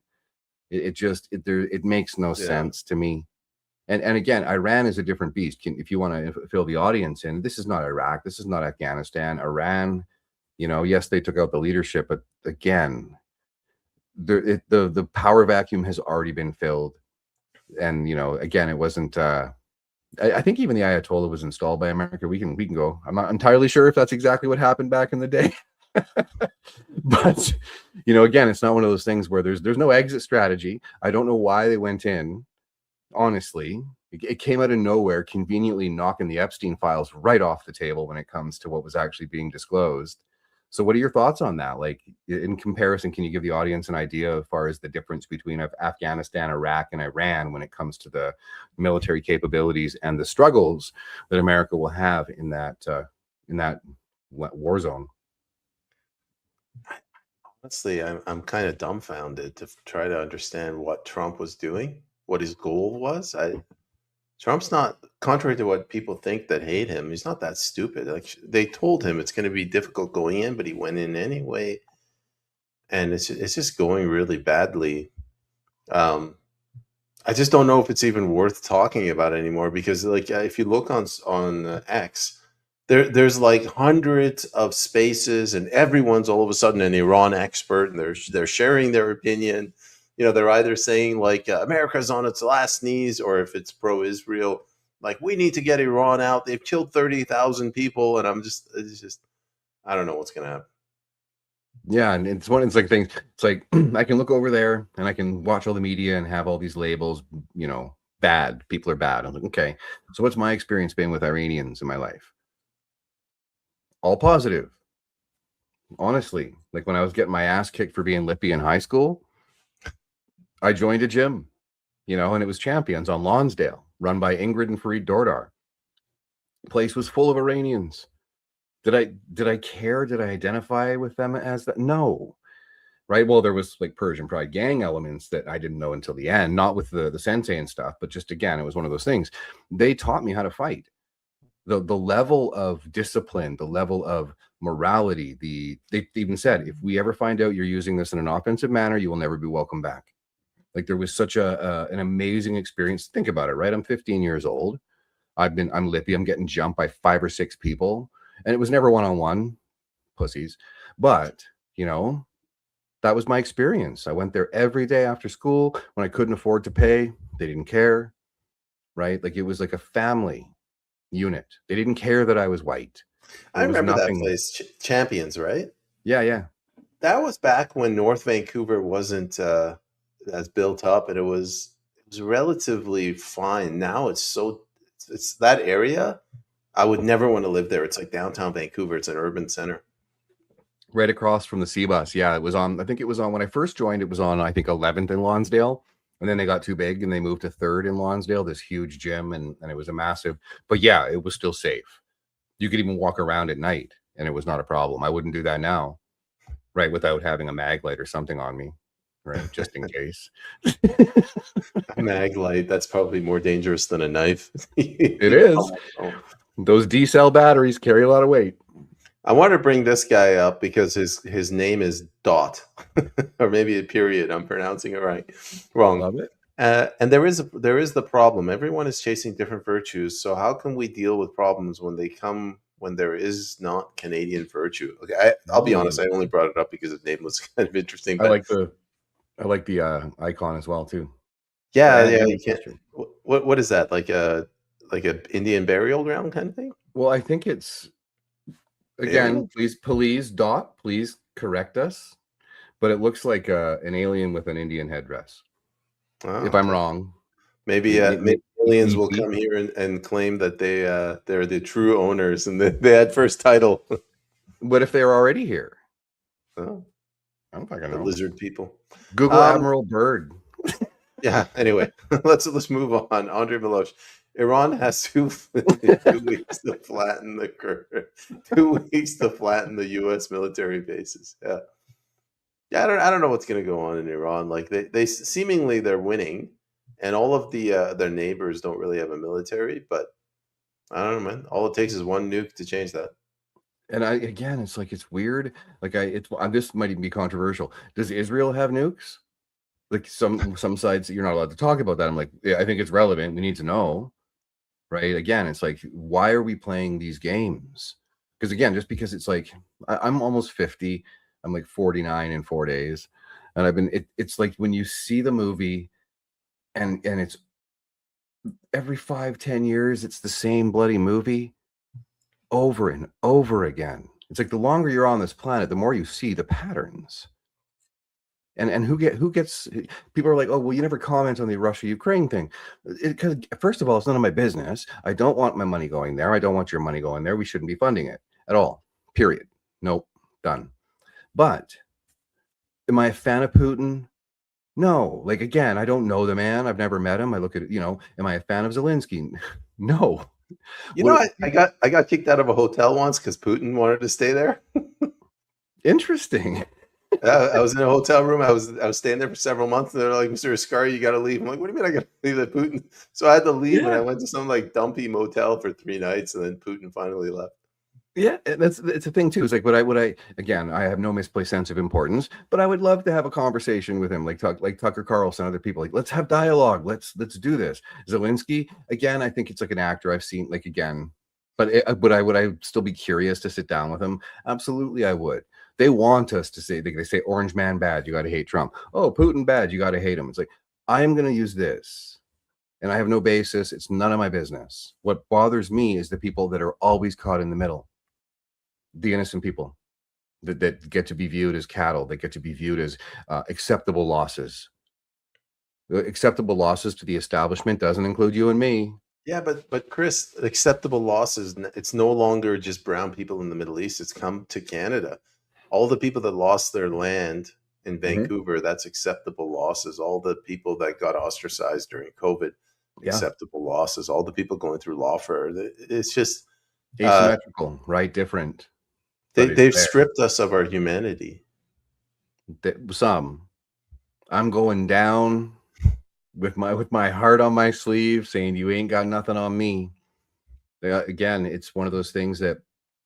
S2: It makes no
S1: Yeah.
S2: sense to me. And again, Iran is a different beast. If you want to fill the audience in, this is not Iraq, this is not Afghanistan. Iran, yes, they took out the leadership, but again, the power vacuum has already been filled. And again, it wasn't. I think even the Ayatollah was installed by America. We can go. I'm not entirely sure if that's exactly what happened back in the day. But again, it's not one of those things where there's no exit strategy. I don't know why they went in. Honestly, it came out of nowhere, conveniently knocking the Epstein files right off the table when it comes to what was actually being disclosed. So what are your thoughts on that? Like in comparison, can you give the audience an idea as far as the difference between Afghanistan, Iraq, and Iran when it comes to the military capabilities and the struggles that America will have in that war zone?
S1: Honestly, I'm kind of dumbfounded to try to understand what Trump was doing, what his goal was. Trump's not, contrary to what people think that hate him, he's not that stupid. Like they told him it's going to be difficult going in, but he went in anyway, and it's just going really badly. Um, I just don't know if it's even worth talking about anymore because, like, if you look on X, there's like hundreds of spaces, and everyone's all of a sudden an Iran expert, and they're sharing their opinion. They're either saying like America's on its last knees, or if it's pro-Israel, like we need to get Iran out. They've killed 30,000 people, and it's just I don't know what's gonna happen.
S2: Yeah, and it's like things. It's like I can look over there and I can watch all the media and have all these labels. Bad people are bad. I'm like, okay. So what's my experience been with Iranians in my life? All positive. Honestly, like when I was getting my ass kicked for being lippy in high school, I joined a gym, and it was Champions on Lonsdale, run by Ingrid and Farid Dordar. The place was full of Iranians. Did I care? Did I identify with them as that? No. Right. Well, there was like Persian Pride gang elements that I didn't know until the end, not with the sensei and stuff, but just again, it was one of those things. They taught me how to fight. The level of discipline, the level of morality, they even said, if we ever find out you're using this in an offensive manner, you will never be welcome back. Like there was such an amazing experience. Think about it, right? I'm 15 years old. I'm lippy. I'm getting jumped by 5 or 6 people, and it was never one-on-one pussies, but that was my experience. I went there every day after school when I couldn't afford to pay. They didn't care, right? Like it was like a family unit. They didn't care that I was white.
S1: I
S2: There was
S1: remember that
S2: nothing.
S1: place, Champions, right?
S2: Yeah, yeah.
S1: That was back when North Vancouver wasn't as built up, and it was relatively fine. Now it's that area. I would never want to live there. It's like downtown Vancouver. It's an urban center.
S2: Right across from the C bus. Yeah, it was on. I think it was on when I first joined. It was on, I think, 11th in Lonsdale, and then they got too big and they moved to 3rd in Lonsdale. This huge gym, and it was a massive. But yeah, it was still safe. You could even walk around at night, and it was not a problem. I wouldn't do that now, right, without having a mag light or something on me, right, just in case.
S1: A mag light, that's probably more dangerous than a knife.
S2: It is. Those D cell batteries carry a lot of weight.
S1: I want to bring this guy up because his name is Dot, or maybe a period. I'm pronouncing it wrong.
S2: Love it.
S1: And there is the problem. Everyone is chasing different virtues. So how can we deal with problems when they come when there is not Canadian virtue? Okay, I'll be honest.
S2: Oh,
S1: I only brought it up because the name was kind of interesting.
S2: I
S1: But
S2: like the I like the icon as well too.
S1: yeah,
S2: And
S1: yeah,
S2: the
S1: you can't.
S2: gesture.
S1: What is that? Like a Indian burial ground kind of thing?
S2: Well, I think it's again,
S1: Burial?
S2: please correct us, but it looks like an alien with an Indian headdress.
S1: Oh,
S2: If I'm
S1: okay.
S2: wrong,
S1: Maybe aliens will come here and claim that they're the true owners and they had first title.
S2: what if they're already here?
S1: Oh,
S2: I don't fucking
S1: the
S2: know.
S1: lizard people.
S2: Google
S1: Um,
S2: Admiral Berg.
S1: yeah. Anyway, let's move on. Andre Milosh. Iran has 2 weeks to flatten the curve. 2 weeks to flatten the U.S. military bases. Yeah. Yeah, I don't know what's going to go on in Iran. Like they seemingly they're winning, and all of their neighbors don't really have a military. But I don't know, man. All it takes is one nuke to change that.
S2: And again, it's like it's weird. Like this might even be controversial. Does Israel have nukes? Like some sides you're not allowed to talk about that. I'm like, yeah, I think it's relevant. We need to know, right? Again, it's like, why are we playing these games? Because again, just because it's like I'm almost 50, I'm like 49 in 4 days, and it's like when you see the movie, and it's every 5-10 years, it's the same bloody movie over and over again. It's like the longer you're on this planet, the more you see the patterns. And who gets people are like, oh well, you never comment on the Russia-Ukraine thing. Because first of all, it's none of my business. I don't want my money going there. I don't want your money going there. We shouldn't be funding it at all. Period. Nope. Done. But am I a fan of Putin? No. Like again, I don't know the man. I've never met him. I look at it, am I a fan of Zelensky? No.
S1: You know,
S2: What
S1: I got kicked out of a hotel once because Putin wanted to stay there.
S2: interesting.
S1: I was in a hotel room. I was staying there for several months, and they're like, "Mr. Askari, you got to leave." I'm like, "What do you mean I got to leave the Putin?" So I had to leave, and I
S2: Yeah.
S1: went to some like dumpy motel for 3 nights, and then Putin finally left.
S2: Yeah, and it's a thing too. It's like would I again, I have no misplaced sense of importance, but I would love to have a conversation with him, like Tucker Carlson, other people. Like, let's have dialogue. Let's do this. Zelensky, again, I think it's like an actor I've seen, like again, but would I still be curious to sit down with him? Absolutely, I would. They want us to say they say Orange Man bad, you got to hate Trump. Oh, Putin bad, you got to hate him. It's like I'm going to use this. And I have no basis. It's none of my business. What bothers me is the people that are always caught in the middle, the innocent people that get to be viewed as cattle, that get to be viewed as acceptable losses. Acceptable losses to the establishment doesn't include you and me.
S1: Yeah, but Chris, acceptable losses. It's no longer just brown people in the Middle East. It's come to Canada. All the people that lost their land in
S2: Mhm.
S1: Vancouver, that's acceptable losses. All the people that got ostracized during COVID,
S2: Yeah,
S1: acceptable losses. All the people going through lawfare. It's just uh,
S2: asymmetrical, right? Different,
S1: they
S2: but it's
S1: they've
S2: there.
S1: stripped us of our humanity.
S2: Some I'm going down with my heart on my sleeve, saying you ain't got nothing on me. Again, it's one of those things that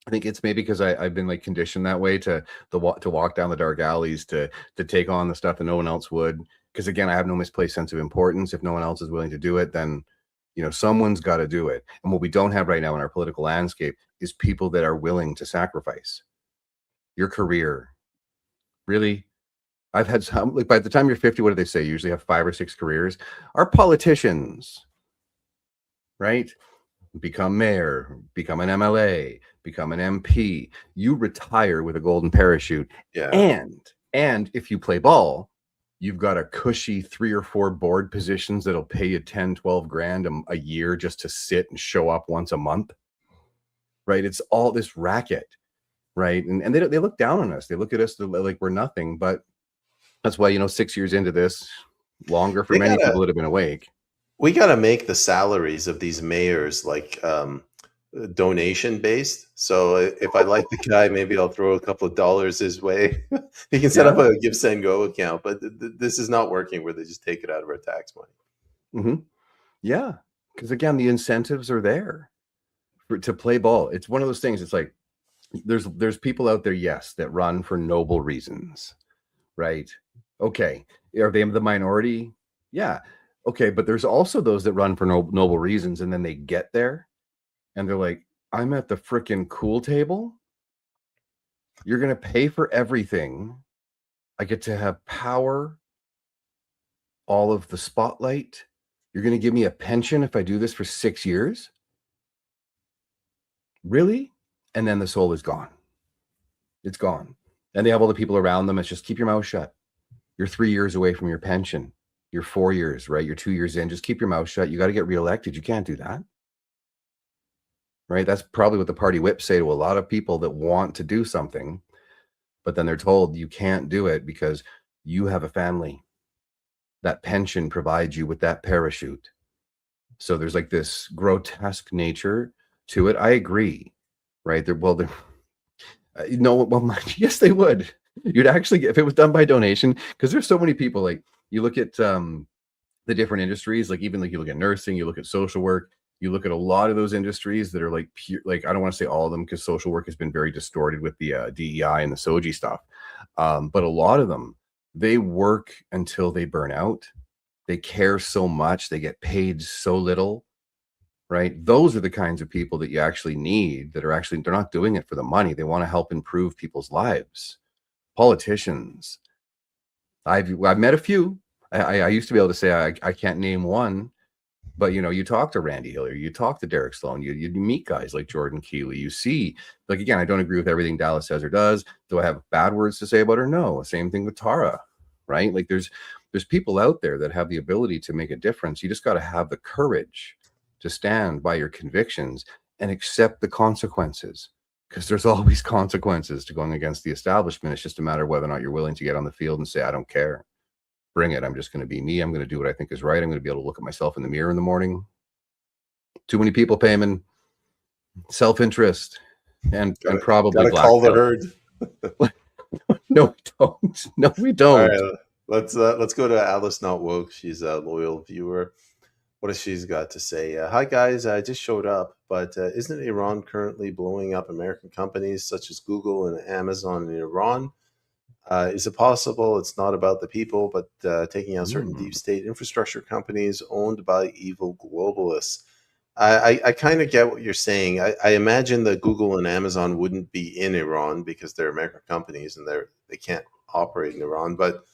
S2: I think it's maybe because I've been like conditioned that way to walk down the dark alleys to take on the stuff that no one else would. Because again, I have no misplaced sense of importance. If no one else is willing to do it, then someone's got to do it. And what we don't have right now in our political landscape is people that are willing to sacrifice your career. Really, I've had some, like, by the time you're 50, what do they say? You usually have 5 or 6 careers. Our politicians, right? Become mayor, become an MLA, become an MP. You retire with a golden parachute.
S1: Yeah,
S2: And if you play ball, you've got a cushy 3 or 4 board positions that'll pay you 10, 12 grand a year just to sit and show up once a month. Right? It's all this racket, right? And they look down on us. They look at us like we're nothing. But that's why, 6 years into this, longer for
S1: we
S2: many
S1: gotta
S2: people that have been awake.
S1: we gotta make the salaries of these mayors like donation based. So if I like the guy, maybe I'll throw a couple of dollars his way. He can set
S2: Yeah.
S1: up a Give Send Go account, but this is not working where they just take it out of our tax money.
S2: Hmm. Yeah. Because again, the incentives are there to play ball. It's one of those things. It's like there's people out there, yes, that run for noble reasons, right? Okay. Are they the minority? Yeah. Okay, but there's also those that run for noble reasons, and then they get there and they're like, I'm at the freaking cool table. You're going to pay for everything. I get to have power, all of the spotlight. You're going to give me a pension if I do this for 6 years? Really? And then the soul is gone. It's gone. And they have all the people around them. It's just keep your mouth shut. You're 3 years away from your pension. You're 4 years, right? You're 2 years in. Just keep your mouth shut. You got to get reelected. You can't do that. Right? That's probably what the party whips say to a lot of people that want to do something, but then they're told you can't do it because you have a family. That pension provides you with that parachute. So there's like this grotesque nature to it. I agree, right? Yes, they would. You'd actually get, if it was done by donation, because there's so many people. Like you look at the different industries, like even like you look at nursing, you look at social work, you look at a lot of those industries that are like pure, like I don't want to say all of them because social work has been very distorted with the DEI and the SOGI stuff. But a lot of them, they work until they burn out. They care so much, they get paid so little, right? Those are the kinds of people that you actually need, that are actually, they're not doing it for the money. They want to help improve people's lives. Politicians, I've met a few. I used to be able to say I can't name one, but you talk to Randy Hillier, you talk to Derek Sloan, you meet guys like Jordan Keeley. You see, like, again, I don't agree with everything Dallas says or does. Do I have bad words to say about her? No. Same thing with Tara, right? Like there's people out there that have the ability to make a difference. You just got to have the courage to stand by your convictions and accept the consequences, because there's always consequences to going against the establishment. It's just a matter of whether or not you're willing to get on the field and say, I don't care. Bring it. I'm just going to be me. I'm going to do what I think is right. I'm going to be able to look at myself in the mirror in the morning. Too many people, Peyman, self-interest and probably
S1: gotta call the herd.
S2: No, we don't. No, we don't.
S1: All right, let's go to Alice Not Woke. She's a loyal viewer. What has she's got to say? Hi guys, I just showed up, but isn't Iran currently blowing up American companies such as Google and Amazon in Iran? Is it possible it's not about the people, but taking out certain deep state infrastructure companies owned by evil globalists? I kind of get what you're saying. I imagine that Google and Amazon wouldn't be in Iran because they're American companies and they can't operate in Iran. But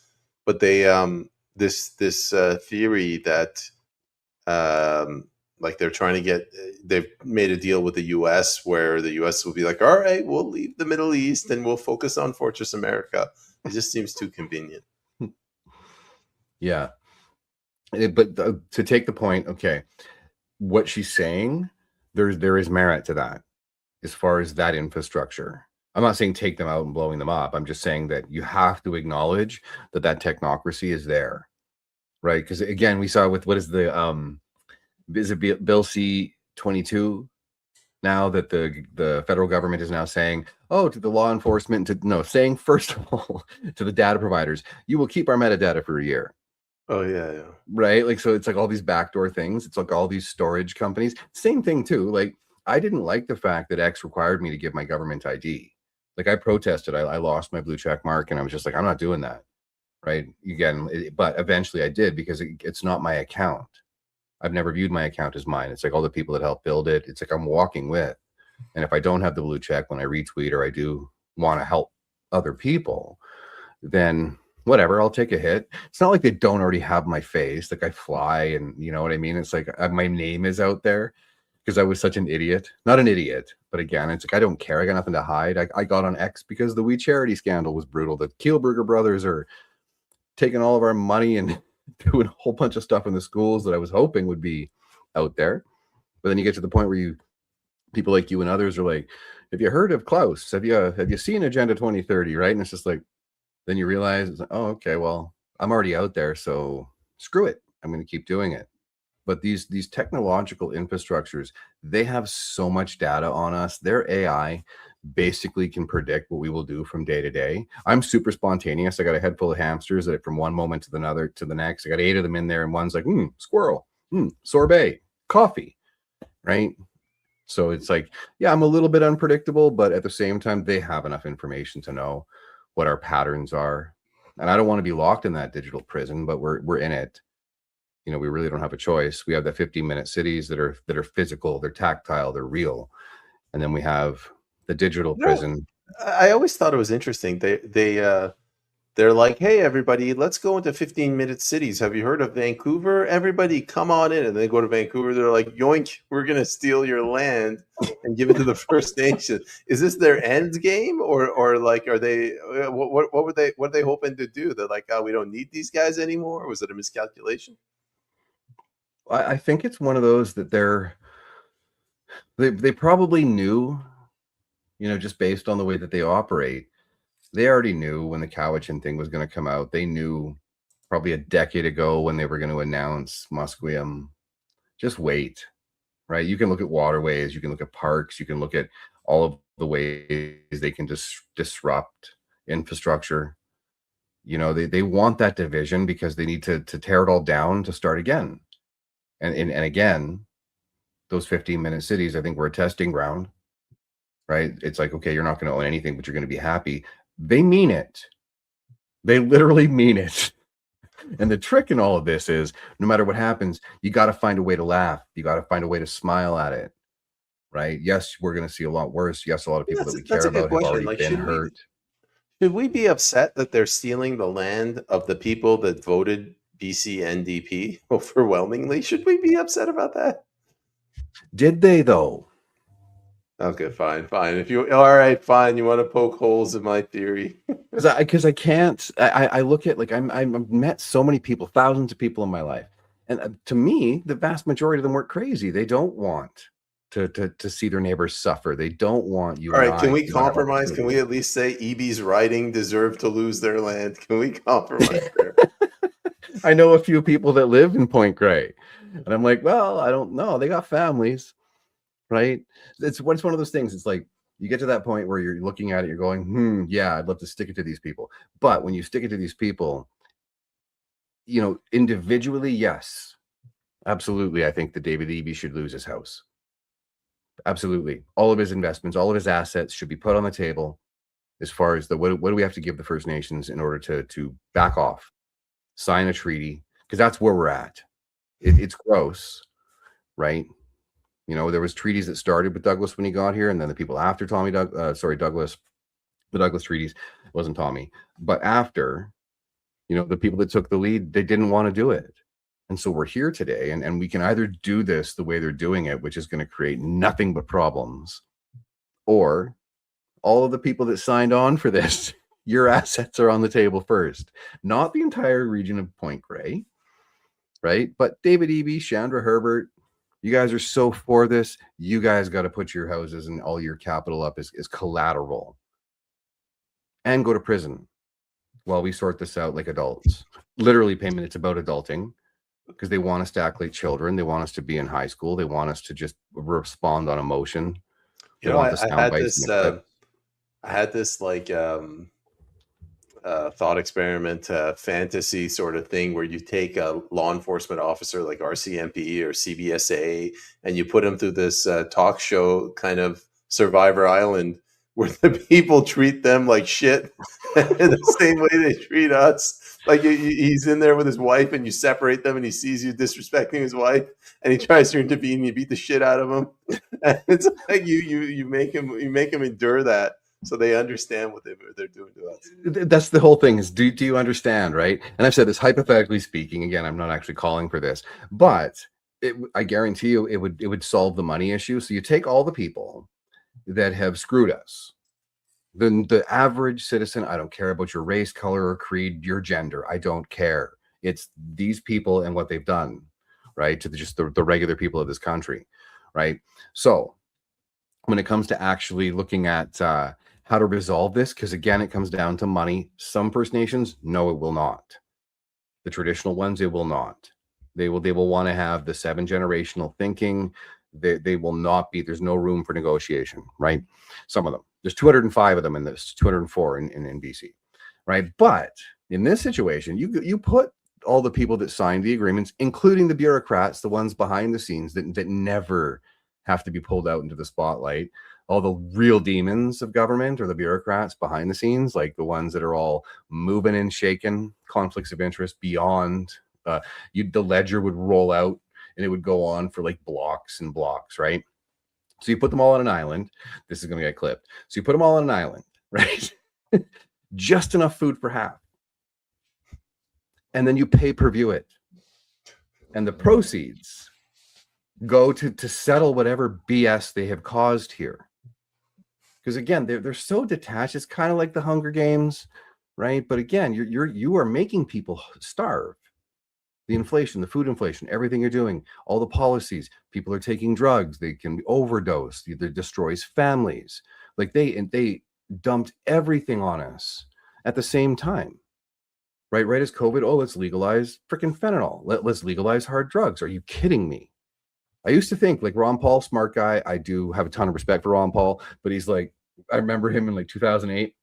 S1: they this theory that like they're trying to they've made a deal with the U.S. where the U.S. will be like, all right, we'll leave the Middle East and we'll focus on Fortress America. It just seems too convenient.
S2: Yeah. But to take the point, okay, what she's saying, there is merit to that as far as that infrastructure. I'm not saying take them out and blowing them up. I'm just saying that you have to acknowledge that technocracy is there, right? Because again, we saw with what is it Bill C-22 now, that the federal government is now saying, oh, to the law enforcement, saying first of all to the data providers, you will keep our metadata for a year.
S1: Oh yeah.
S2: Right. Like, so it's like all these backdoor things. It's like all these storage companies. Same thing too. Like, I didn't like the fact that X required me to give my government ID. Like, I protested. I lost my blue check mark, and I was just like, I'm not doing that. Right. Again, but eventually I did, because it's not my account. I've never viewed my account as mine. It's like all the people that helped build it. It's like I'm walking with. And if I don't have the blue check when I retweet, or I do want to help other people, then whatever, I'll take a hit. It's not like they don't already have my face. Like, I fly, and you know what I mean? It's like my name is out there because I was such an idiot. Not an idiot, but again, it's like I don't care. I got nothing to hide. I got on X because the We Charity scandal was brutal. The Kielburger brothers are taking all of our money and doing a whole bunch of stuff in the schools that I was hoping would be out there. But then you get to the point where people like you and others are like, have you heard of Klaus? Have you seen Agenda 2030? Right? And it's just like, then you realize, it's like, oh, okay, well, I'm already out there, so screw it. I'm going to keep doing it. But these technological infrastructures, they have so much data on us. Their AI basically can predict what we will do from day to day. I'm super spontaneous. I got a head full of hamsters that from one moment to the next. I got 8 of them in there, and one's like, squirrel, sorbet, coffee, right? So it's like, yeah, I'm a little bit unpredictable, but at the same time, they have enough information to know what our patterns are. And I don't want to be locked in that digital prison, but we're in it. You know, we really don't have a choice. We have the 15-minute cities that are physical, they're tactile, they're real. And then we have the digital
S1: No,
S2: prison.
S1: I always thought it was interesting. They're like, "Hey, everybody, let's go into 15-minute cities. Have you heard of Vancouver? Everybody, come on in." And they go to Vancouver. They're like, "Yoink, we're gonna steal your land and give it to the First Nation." Is this their end game, or like, are they? What were they? What are they hoping to do? They're like, "Oh, we don't need these guys anymore." Was it a miscalculation?
S2: I think it's one of those that they probably knew, you know, just based on the way that they operate. They already knew when the Cowichan thing was going to come out. They knew probably a decade ago when they were going to announce Musqueam. Just wait, right? You can look at waterways, you can look at parks, you can look at all of the ways they can disrupt infrastructure. You know, they want that division because they need to tear it all down to start again. And again, those 15-minute cities, I think, were a testing ground, right? It's like, okay, you're not going to own anything, but you're going to be happy. They mean it. They literally mean it. And the trick in all of this is no matter what happens, you got to find a way to laugh. You got to find a way to smile at it, right? Yes, we're going to see a lot worse. Yes, a lot of people that we
S1: That's
S2: care
S1: a good
S2: about have
S1: question.
S2: already
S1: Like,
S2: been hurt.
S1: should we be upset that they're stealing the land of the people that voted BC NDP overwhelmingly? Should we be upset about that?
S2: Did they, though?
S1: Okay, fine, fine. If you all right, fine. You want to poke holes in my theory?
S2: Because I can't. I look at, like, I've met so many people, thousands of people in my life, and to me, the vast majority of them weren't crazy. They don't want to see their neighbors suffer. They don't want you
S1: All
S2: and
S1: right, can
S2: I
S1: we
S2: to not have
S1: compromise? Can we
S2: opportunity.
S1: at least say EB's writing deserved to lose their land? Can we compromise there?
S2: I know a few people that live in Point Grey, and I'm like, well, I don't know. They got families, right? It's one of those things. It's like you get to that point where you're looking at it, you're going, yeah, I'd love to stick it to these people. But when you stick it to these people, you know, individually, yes, absolutely. I think that David Eby should lose his house. Absolutely. All of his investments, all of his assets should be put on the table as far as what do we have to give the First Nations in order to back off, sign a treaty, because that's where we're at. It's gross, right? You know, there was treaties that started with Douglas when he got here, and then the people after Douglas, the Douglas treaties, it wasn't Tommy, but after, you know, the people that took the lead, they didn't want to do it. And so we're here today, and we can either do this the way they're doing it, which is going to create nothing but problems, or all of the people that signed on for this, your assets are on the table first, not the entire region of Point Grey, right? But David Eby, Chandra Herbert, you guys are so for this. You guys got to put your houses and all your capital up as collateral and go to prison while we sort this out like adults. Literally, Peyman, it's about adulting, because they want us to act like children. They want us to be in high school. They want us to just respond on emotion.
S1: You
S2: They
S1: know,
S2: want the
S1: I
S2: sound
S1: had
S2: bites and
S1: this.
S2: the clips.
S1: I had this like thought experiment, fantasy sort of thing, where you take a law enforcement officer like RCMP or CBSA, and you put him through this talk show kind of Survivor Island, where the people treat them like shit the same way they treat us. Like he's in there with his wife, and you separate them, and he sees you disrespecting his wife, and he tries to intervene, and you beat the shit out of him. And it's like you make him endure that, so they understand what they're doing to us.
S2: That's the whole thing, is do you understand, right? And I've said this, hypothetically speaking, again, I'm not actually calling for this, but I guarantee you it would solve the money issue. So you take all the people that have screwed us, the average citizen, I don't care about your race, color, or creed, your gender, I don't care. It's these people and what they've done, right, to just the regular people of this country, right? So when it comes to actually looking at how to resolve this, because again, it comes down to money. Some First Nations, no, it will not. The traditional ones, it will not. They will want to have the 7 generational thinking. They will not be, there's no room for negotiation, right? Some of them, there's 205 of them in this, 204 in BC, right? But in this situation, you put all the people that signed the agreements, including the bureaucrats, the ones behind the scenes that never have to be pulled out into the spotlight. All the real demons of government are the bureaucrats behind the scenes, like the ones that are all moving and shaking, conflicts of interest beyond The ledger would roll out and it would go on for like blocks and blocks, right? So you put them all on an island. This is going to get clipped. So you put them all on an island, right? Just enough food for half. And then you pay-per-view it. And the proceeds go to settle whatever BS they have caused here. Because again, they're so detached. It's kind of like the Hunger Games, right? But again, you are making people starve. The inflation, the food inflation, everything you're doing, all the policies, people are taking drugs, they can overdose, either destroys families. Like they dumped everything on us at the same time. Right as COVID, let's legalize freaking fentanyl. Let's legalize hard drugs. Are you kidding me? I used to think like Ron Paul, smart guy. I do have a ton of respect for Ron Paul, but he's like, I remember him in like 2008.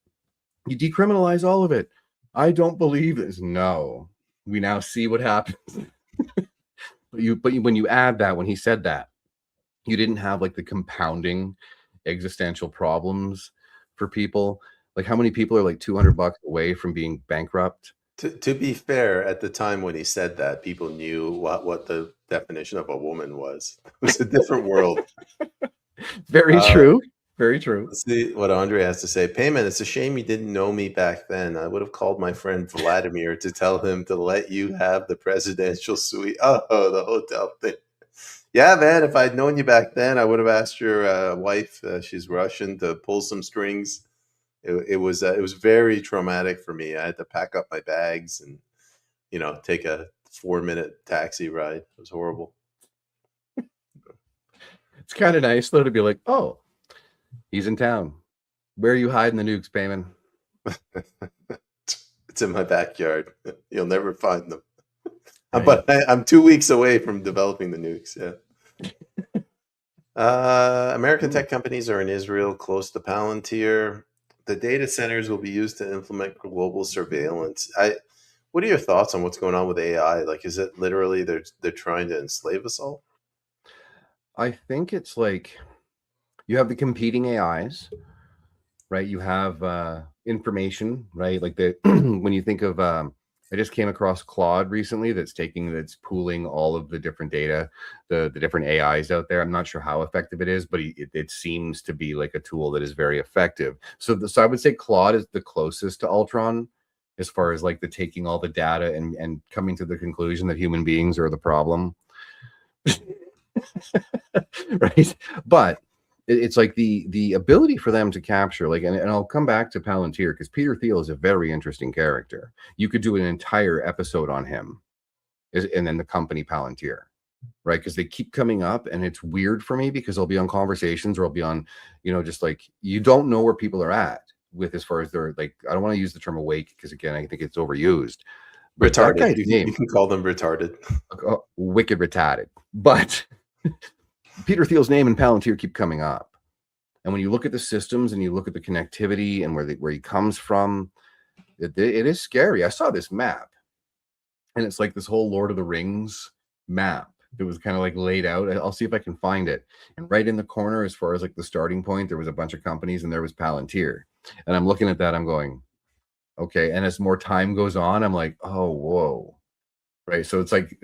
S2: You decriminalize all of it. I don't believe this. No. We now see what happens. but when you add that, when he said that, you didn't have like the compounding existential problems for people. Like how many people are like $200 away from being bankrupt?
S1: To be fair, at the time when he said that, people knew what the definition of a woman was. It was a different world.
S2: Very true. Very true.
S1: Let's see what Andre has to say. Peyman, it's a shame you didn't know me back then. I would have called my friend Vladimir to tell him to let you have the presidential suite. Oh, the hotel thing. Yeah, man, if I'd known you back then, I would have asked your wife, she's Russian, to pull some strings. It was very traumatic for me. I had to pack up my bags and, take a 4-minute taxi ride. It was horrible.
S2: It's kind of nice, though, to be like, oh, he's in town. Where are you hiding the nukes, Peyman?
S1: It's in my backyard. You'll never find them. Right. But I'm 2 weeks away from developing the nukes. Yeah. American tech companies are in Israel, close to Palantir. The data centers will be used to implement global surveillance. What are your thoughts on what's going on with AI? Like, is it literally they're trying to enslave us all?
S2: I think it's like you have the competing AIs, right? You have information, right? Like when you think of, I just came across Claude recently that's pooling all of the different data, the different AIs out there. I'm not sure how effective it is, but it seems to be like a tool that is very effective. So I would say Claude is the closest to Ultron as far as like the taking all the data and coming to the conclusion that human beings are the problem. Right. But it's like the ability for them to capture, like, and I'll come back to Palantir because Peter Thiel is a very interesting character. You could do an entire episode on him, and then the company Palantir, right? Because they keep coming up, and it's weird for me because I'll be on conversations or I'll be on, just like you don't know where people are at with as far as they're like. I don't want to use the term awake because again, I think it's overused.
S1: But retarded. You can call them retarded.
S2: Wicked retarded, but. Peter Thiel's name and Palantir keep coming up. And when you look at the systems and you look at the connectivity and where he comes from, it is scary. I saw this map and it's like this whole Lord of the Rings map that was kind of like laid out. I'll see if I can find it. And right in the corner, as far as like the starting point, there was a bunch of companies and there was Palantir. And I'm looking at that, I'm going, okay. And as more time goes on, I'm like, oh, whoa. Right. So it's like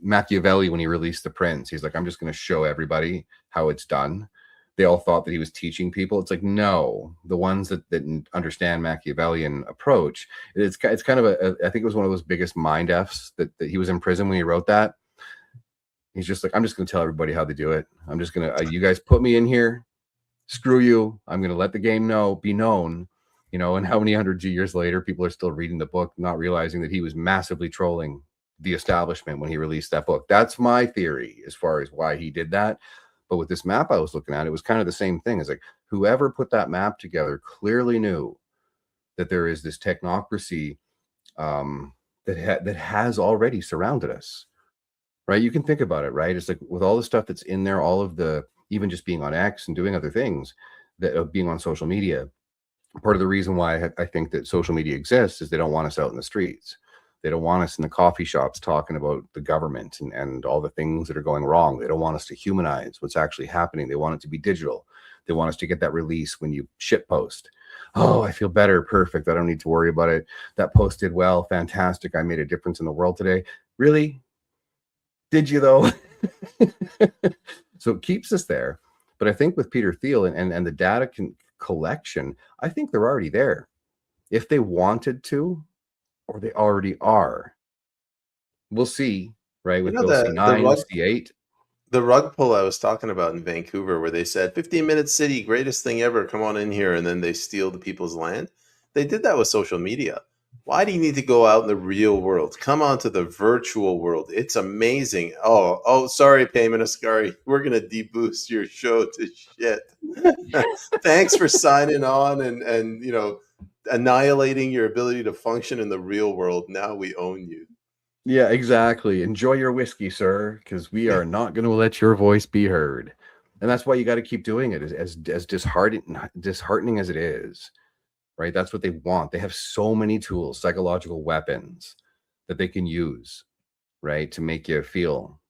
S2: Machiavelli, when he released The Prince, he's like, I'm just going to show everybody how it's done. They all thought that he was teaching people. It's like, no, the ones that understand Machiavellian approach, it's kind of I think it was one of those biggest mind F's that he was in prison when he wrote that. He's just like, I'm just going to tell everybody how to do it. I'm just going to, you guys put me in here. Screw you. I'm going to let the game be known. And how many hundreds of years later, people are still reading the book, not realizing that he was massively trolling the establishment when he released that book. That's my theory as far as why he did that. But with this map I was looking at, it was kind of the same thing. It's like whoever put that map together clearly knew that there is this technocracy that has already surrounded us, right? You can think about it, right? It's like with all the stuff that's in there, all of the, even just being on X and doing other things, that being on social media. Part of the reason why I think that social media exists is they don't want us out in the streets. They don't want us in the coffee shops talking about the government and all the things that are going wrong. They don't want us to humanize what's actually happening. They want it to be digital. They want us to get that release when you shitpost. Oh, I feel better. Perfect. I don't need to worry about it. That post did well. Fantastic. I made a difference in the world today. Really? Did you though? So it keeps us there. But I think with Peter Thiel and the data collection, I think they're already there. If they wanted to, or they already are. We'll see, right?
S1: You
S2: With
S1: know,
S2: Bill
S1: the
S2: C9,
S1: rug
S2: C8.
S1: the rug pull I was talking about in Vancouver, where they said 15-minute city, greatest thing ever, come on in here, and then they steal the people's land. They did that with social media. Why do you need to go out in the real world? Come on to the virtual world. It's amazing. Oh, sorry, Peyman Askari. We're gonna deboost your show to shit. Thanks for signing on and annihilating your ability to function in the real world. Now we own you.
S2: Yeah, exactly. Enjoy your whiskey, sir, because we are not going to let your voice be heard. And that's why you got to keep doing it, as disheartening as it is, right? That's what they want. They have so many tools, psychological weapons that they can use, right, to make you feel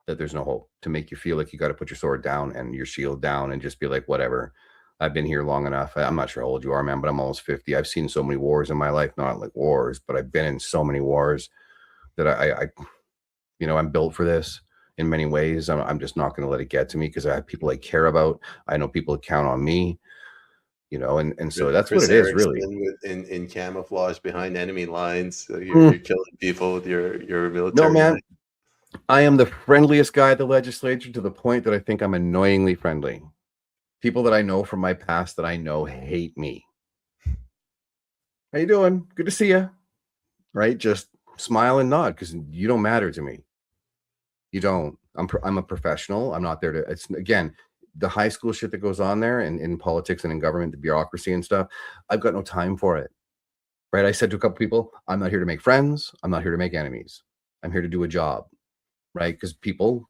S2: that there's no hope, to make you feel like you got to put your sword down and your shield down and just be like, whatever. I've been here long enough. I'm not sure how old you are, man, but I'm almost 50. I've seen so many wars in my life, not like wars, but I've been in so many wars that I'm built for this in many ways. I'm just not going to let it get to me because I have people I care about. I know people count on me, and so that's what
S1: Kris
S2: it is, really.
S1: Erikson in camouflage behind enemy lines. So you're killing people with your
S2: No,
S1: military
S2: man,
S1: might.
S2: I am the friendliest guy at the legislature, to the point that I think I'm annoyingly friendly. People that I know from my past that I know hate me. How you doing? Good to see you. Right? Just smile and nod, because you don't matter to me. You don't. I'm a professional. I'm not there to. It's, again, the high school shit that goes on there, and in politics and in government, the bureaucracy and stuff. I've got no time for it. Right? I said to a couple people, I'm not here to make friends. I'm not here to make enemies. I'm here to do a job. Right? Because people,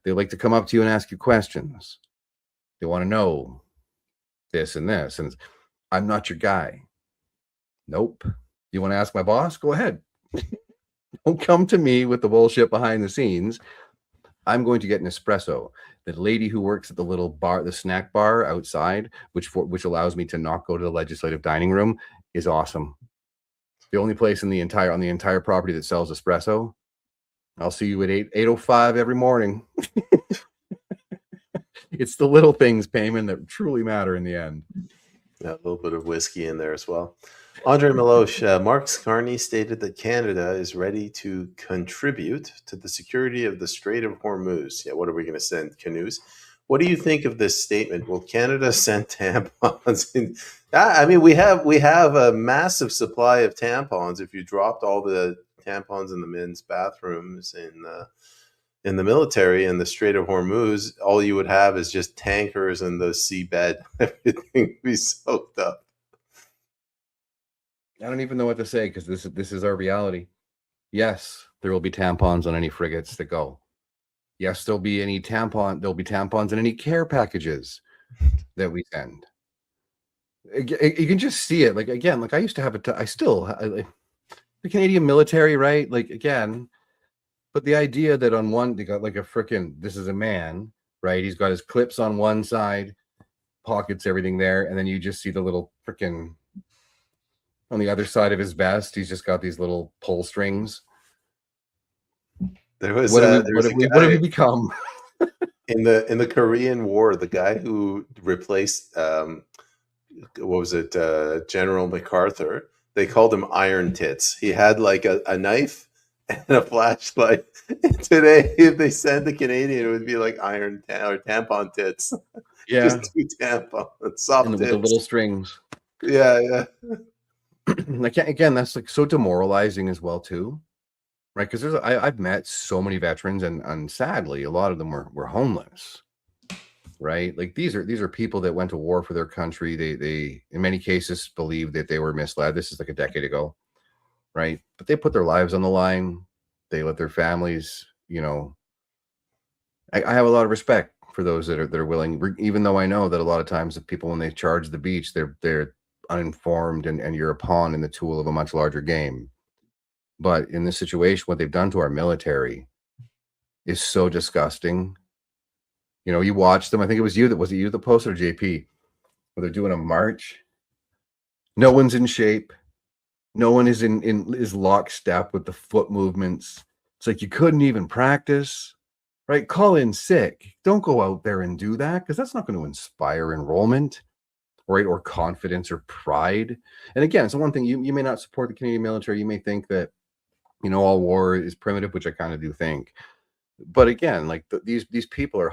S2: they like to come up to you and ask you questions. They want to know this and this, and I'm not your guy. Nope. You want to ask my boss? Go ahead. Don't come to me with the bullshit behind the scenes. I'm going to get an espresso. The lady who works at the little bar, the snack bar outside, which allows me to not go to the legislative dining room, is awesome. The only place on the entire property that sells espresso. I'll see you at 8:05 every morning. It's the little things, Peyman, that truly matter in the end.
S1: Yeah, a little bit of whiskey in there as well. Andre Meloche, Mark Carney stated that Canada is ready to contribute to the security of the Strait of Hormuz. Yeah, what are we going to send? Canoes? What do you think of this statement? Will Canada send tampons? I mean, we have a massive supply of tampons. If you dropped all the tampons in the men's bathrooms in the military in the Strait of Hormuz, all you would have is just tankers and the seabed. Everything would be soaked up.
S2: I don't even know what to say, because this is our reality. Yes, there will be tampons on any frigates that go. Yes, there'll be tampons in any care packages that we send. You can just see it. Like, again, like I used to have the Canadian military, right? Like, again, but the idea that on one, they got like a freaking, this is a man, right? He's got his clips on one side, pockets, everything there. And then you just see the little freaking, on the other side of his vest, he's just got these little pull strings.
S1: There was
S2: What
S1: a
S2: have we
S1: guy
S2: become?
S1: in the Korean War, the guy who replaced what was it, General MacArthur. They called him Iron Tits. He had like a knife and a flashlight. And today, if they send the Canadian, it would be like or tampon tits.
S2: Yeah.
S1: Just two tampons, soft
S2: And
S1: tits.
S2: with the little strings.
S1: Yeah.
S2: Again, that's like so demoralizing as well too, right? Because I've met so many veterans, and sadly, a lot of them were homeless, right? Like these are people that went to war for their country. They in many cases believe that they were misled. This is like a decade ago, right? But they put their lives on the line. They let their families, I have a lot of respect for those that are willing, even though I know that a lot of times the people, when they charge the beach, they're uninformed, and you're a pawn in the tool of a much larger game. But in this situation, what they've done to our military is so disgusting. You watch them. I think it was you that posted, or JP. where they're doing a march. No one's in shape. No one is is lockstep with the foot movements. It's like you couldn't even practice, right? Call in sick. Don't go out there and do that, because that's not going to inspire enrollment, right? Or confidence or pride. And again, it's the one thing, you may not support the Canadian military. You may think that, all war is primitive, which I kind of do think. But again, like these people are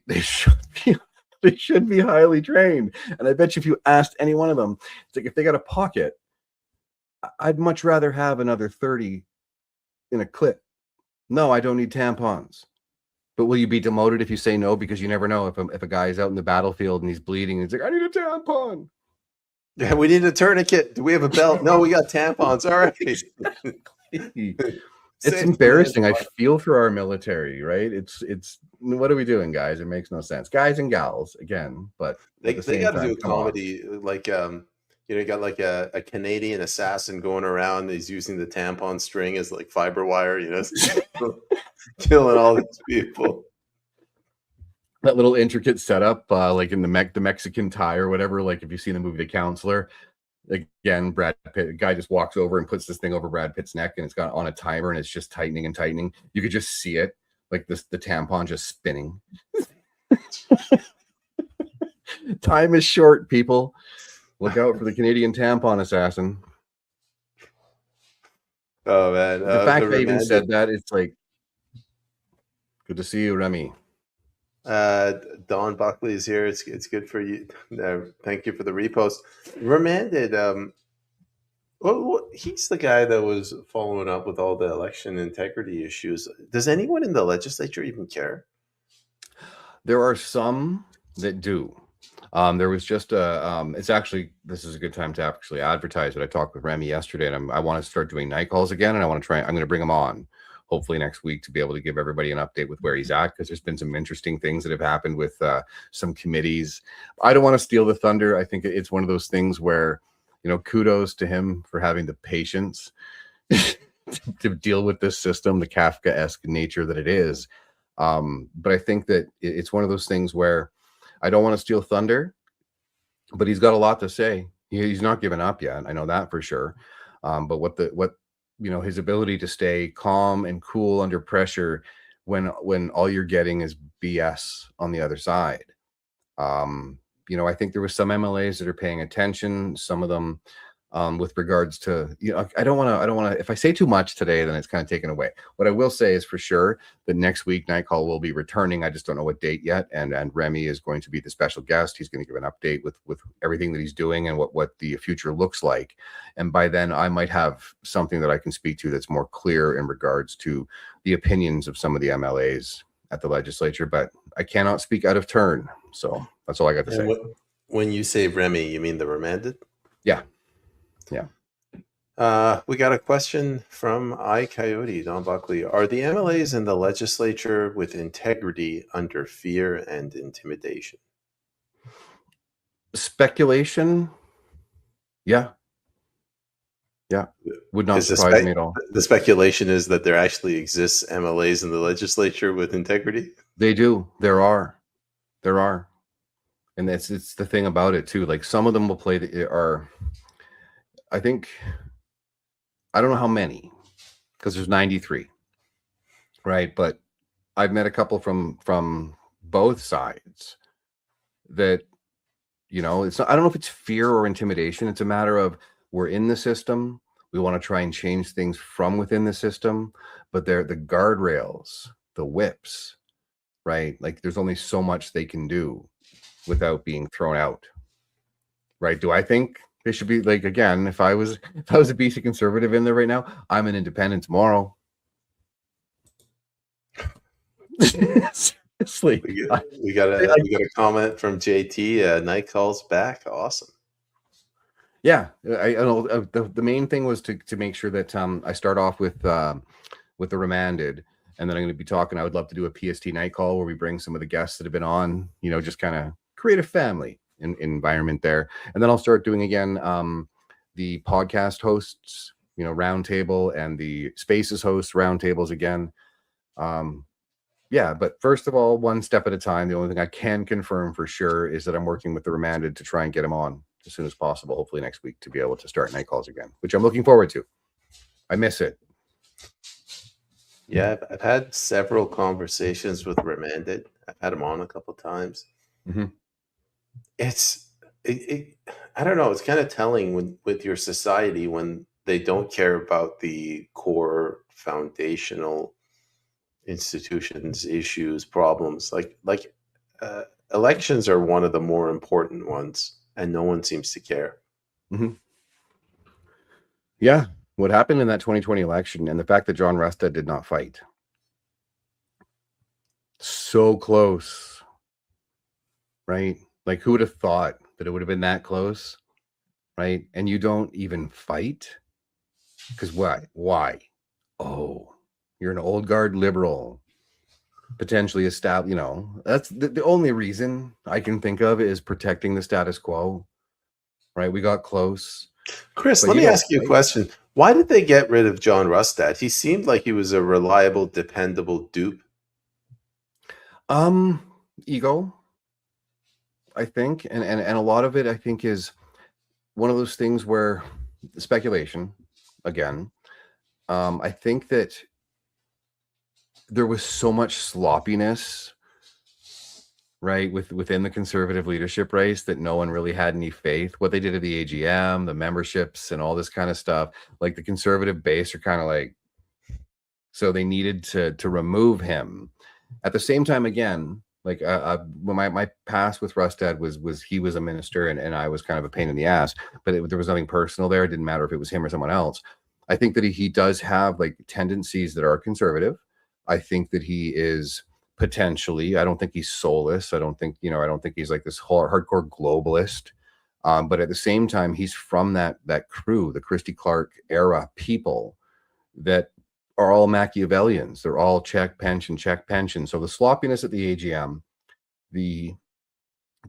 S2: they should be they should be highly trained. And I bet you if you asked any one of them, it's like, if they got a pocket, I'd much rather have another 30 in a clip. No, I don't need tampons. But will you be demoted if you say no? Because you never know if a guy is out in the battlefield and he's bleeding and he's like, I need a tampon.
S1: Yeah, we need a tournament. Do we have a belt? No, we got tampons. All right.
S2: It's embarrassing. I feel for our military, right? It's what are we doing, guys? It makes no sense. Guys and gals, again, but
S1: they got to do a comedy like you got like a Canadian assassin going around. He's using the tampon string as like fiber wire, killing all these people.
S2: That little intricate setup, like in the Mexican tie or whatever. Like if you've seen the movie The Counselor, again, Brad Pitt, the guy just walks over and puts this thing over Brad Pitt's neck, and it's got on a timer, and it's just tightening and tightening. You could just see it, like the tampon just spinning. Time is short, people. Look out for the Canadian tampon assassin.
S1: Oh man,
S2: the fact they even said that, it's like, good to see you, Remy.
S1: Don Buckley is here. It's good for you. Thank you for the repost. Remanded. Well, he's the guy that was following up with all the election integrity issues. Does anyone in the legislature even care?
S2: There are some that do. There was just it's actually, this is a good time to actually advertise it. I talked with Remy yesterday, and I want to start doing night calls again, and I'm going to bring him on hopefully next week to be able to give everybody an update with where he's at, because there's been some interesting things that have happened with some committees. I don't want to steal the thunder. I think it's one of those things where, kudos to him for having the patience to deal with this system, the Kafka-esque nature that it is. But I think that it's one of those things where I don't want to steal thunder, but he's got a lot to say. He's not given up yet. I know that for sure. But what his ability to stay calm and cool under pressure when all you're getting is BS on the other side. I think there was some MLAs that are paying attention, some of them with regards to, I don't want to, if I say too much today, then it's kind of taken away. What I will say is for sure that next week Night Call will be returning. I just don't know what date yet. And Remy is going to be the special guest. He's going to give an update with everything that he's doing and what the future looks like. And by then I might have something that I can speak to that's more clear in regards to the opinions of some of the MLAs at the legislature, but I cannot speak out of turn. So that's all I got to say.
S1: When you say Remy, you mean the remanded?
S2: Yeah.
S1: We got a question from iCoyote, Don Buckley. Are the MLAs in the legislature with integrity under fear and intimidation?
S2: Speculation? Yeah. Would not surprise me at all.
S1: The speculation is that there actually exists MLAs in the legislature with integrity?
S2: They do. There are. And it's the thing about it too. Like some of them will play I don't know how many, because there's 93, right? But I've met a couple from both sides that, it's not, I don't know if it's fear or intimidation. It's a matter of, we're in the system. We want to try and change things from within the system, but they're the guardrails, the whips, right? Like there's only so much they can do without being thrown out, right? Do I think they should be, like, again, if I was a BC conservative in there right now, I'm an independent tomorrow. Seriously.
S1: We got a comment from JT. Night Call's back. Awesome.
S2: Yeah, I know. The main thing was to make sure that I start off with the remanded, and then I'm going to be talking. I would love to do a PST night call where we bring some of the guests that have been on, just kind of create a family environment there. And then I'll start doing again the podcast hosts, roundtable, and the spaces hosts roundtables again. Yeah, but first of all, one step at a time. The only thing I can confirm for sure is that I'm working with the remanded to try and get him on as soon as possible, hopefully next week, to be able to start night calls again, which I'm looking forward to. I miss it.
S1: Yeah, I've had several conversations with remanded. I've had him on a couple times.
S2: Mm-hmm.
S1: It's I don't know. It's kind of telling when with your society when they don't care about the core foundational institutions, issues, problems. Uh, elections are one of the more important ones, and no one seems to care.
S2: Mm-hmm. Yeah, what happened in that 2020 election and the fact that John Rustad did not fight. So close, right? Like, who would have thought that it would have been that close, right? And you don't even fight? Because why? Why? Oh, you're an old guard liberal, potentially established. You know, that's the only reason I can think of is protecting the status quo, right? We got close,
S1: Chris,
S2: but
S1: let
S2: you
S1: me
S2: don't
S1: ask you a
S2: fight.
S1: question. Why did they get rid of John Rustad? He seemed like he was a reliable, dependable dupe.
S2: Um, Ego, I think, and a lot of it, I think, is one of those things where speculation again. I think that there was so much sloppiness, right, within the conservative leadership race that no one really had any faith. What they did at the AGM, the memberships, and all this kind of stuff, like the conservative base are kind of like, so they needed to remove him. At the same time, again, like my past with Rustad was he was a minister and I was kind of a pain in the ass, but there was nothing personal there. It didn't matter if it was him or someone else. I think that he does have like tendencies that are conservative. I think that he is potentially, I don't think he's soulless. I don't think, I don't think he's like this hardcore globalist. But at the same time, he's from that crew, the Christy Clark era people that are all Machiavellians. They're all check pension, check pension. So the sloppiness at the AGM, the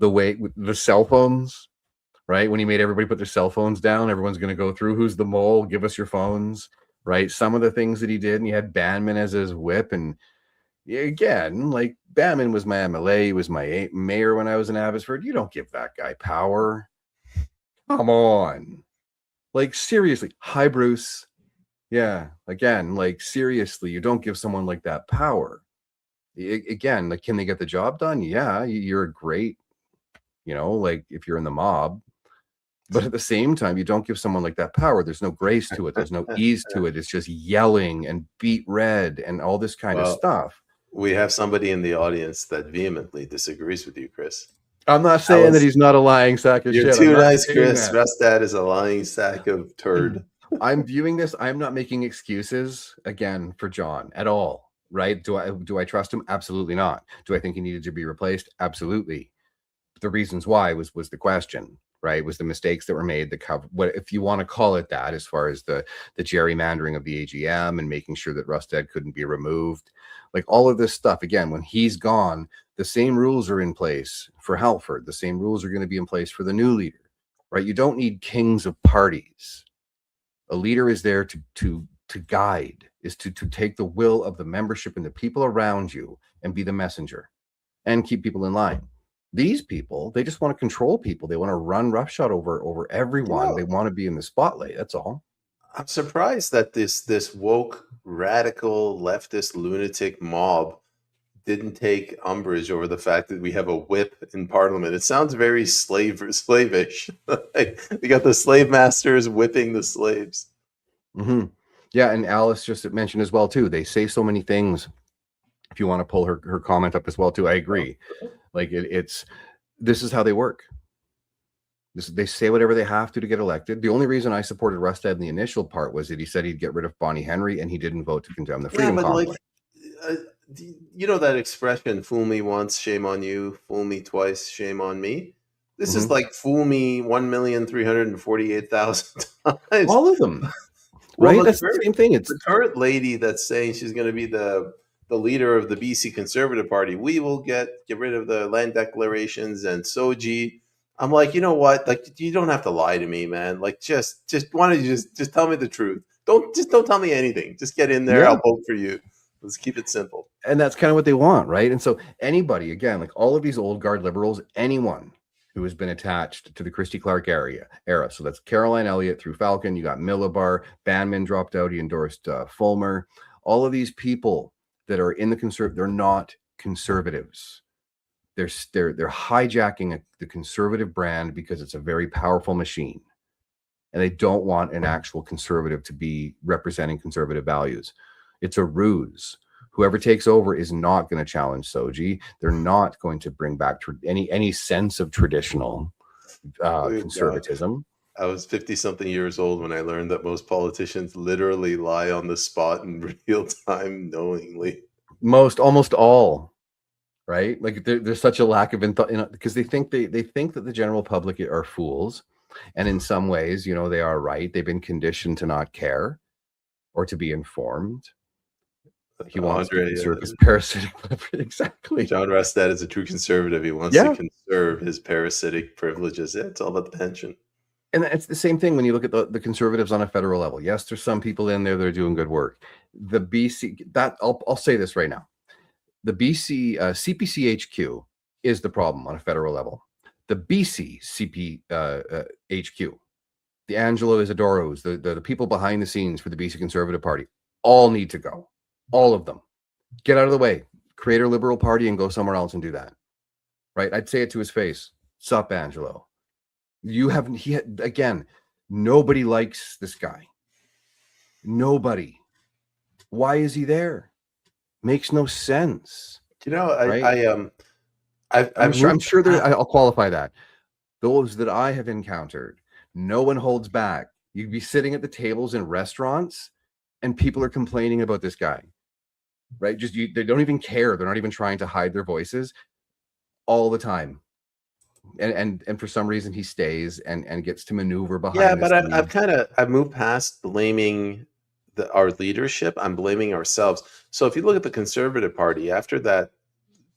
S2: way the cell phones, right? When he made everybody put their cell phones down, everyone's going to go through who's the mole, give us your phones, right? Some of the things that he did, and he had Banman as his whip. And again, like Banman was my MLA, he was my mayor when I was in Abbotsford. You don't give that guy power. Come on. Like, seriously. Hi, Bruce. Yeah, again, like seriously, you don't give someone like that power. Again, like, can they get the job done? Yeah, you're a great, like if you're in the mob, but at the same time, you don't give someone like that power. There's no grace to it. There's no ease to it. It's just yelling and beat red and all this kind of
S1: Well,
S2: stuff.
S1: we have somebody in the audience that vehemently disagrees with you, Chris.
S2: I'm not saying that he's not a lying sack of
S1: You're
S2: shit. I'm
S1: too
S2: not
S1: nice,
S2: saying
S1: Chris.
S2: that.
S1: Rustad is a lying sack of turd.
S2: I'm viewing this. I'm not making excuses again for John at all. Right? Do I trust him? Absolutely not. Do I think he needed to be replaced? Absolutely. The reasons why was the question, right? Was the mistakes that were made, the cover, what if you want to call it that, as far as the gerrymandering of the AGM and making sure that Rustad couldn't be removed, like all of this stuff. Again, when he's gone, the same rules are in place for Halford. The same rules are going to be in place for the new leader, right? You don't need kings of parties. A leader is there to guide, is to take the will of the membership and the people around you and be the messenger and keep people in line. These people, they just want to control people. They want to run roughshod over everyone. They want to be in the spotlight. That's all.
S1: I'm surprised that this woke, radical, leftist, lunatic mob didn't take umbrage over the fact that we have a whip in Parliament. It sounds very slavish. Like, we got the slave masters whipping the slaves.
S2: Mm-hmm. Yeah, and Alice just mentioned as well too. They say so many things. If you want to pull her comment up as well too, I agree. Like it's this is how they work. They say whatever they have to get elected. The only reason I supported Rustad in the initial part was that he said he'd get rid of Bonnie Henry, and he didn't vote to condemn the Freedom Convoy.
S1: Like, you know that expression, fool me once, shame on you, fool me twice, shame on me? This is like fool me 1,348,000 times.
S2: All of them. Well, right? That's the same thing. It's
S1: the current lady that's saying she's going to be the leader of the BC Conservative Party. We will get rid of the land declarations and Soji. I'm like, you know what? Like, you don't have to lie to me, man. Like, just why don't you just tell me the truth? Don't tell me anything. Just get in there. Yeah. I'll vote for you. Let's keep it simple.
S2: And that's kind of what they want, right? And so anybody, again, like all of these old guard liberals, anyone who has been attached to the Christy Clark era. So that's Caroline Elliott through Falcon. You got Millibar, Banman dropped out. He endorsed Fulmer. All of these people that are in the they're not conservatives. They're hijacking the conservative brand because it's a very powerful machine. And they don't want an actual conservative to be representing conservative values. It's a ruse. Whoever takes over is not going to challenge Soji. They're not going to bring back any sense of traditional conservatism.
S1: I was 50-something years old when I learned that most politicians literally lie on the spot in real time knowingly.
S2: Almost all, right? Like there's such a lack of because they think that the general public are fools. And in some ways, they are right. They've been conditioned to not care or to be informed. He wants to conserve his parasitic. Exactly.
S1: John Rustad is a true conservative. He wants to conserve his parasitic privileges. Yeah, it's all about the pension.
S2: And it's the same thing when you look at the conservatives on a federal level. Yes, there's some people in there that are doing good work. The BC, I'll say this right now. The BC CPCHQ is the problem on a federal level. The BC HQ, the Angelo Isidoros, the people behind the scenes for the BC Conservative Party, all need to go. All of them. Get out of the way. Create a liberal party and go somewhere else and do that. Right? I'd say it to his face. Sup, Angelo. Again, nobody likes this guy. Nobody. Why is he there? Makes no sense.
S1: I'm
S2: sure I'll qualify that. Those that I have encountered, no one holds back. You'd be sitting at the tables in restaurants and people are complaining about this guy, right? They don't even care. They're not even trying to hide their voices all the time. And for some reason he stays and gets to maneuver behind.
S1: Yeah, but I've moved past blaming our leadership. I'm blaming ourselves. So if you look at the Conservative Party, after that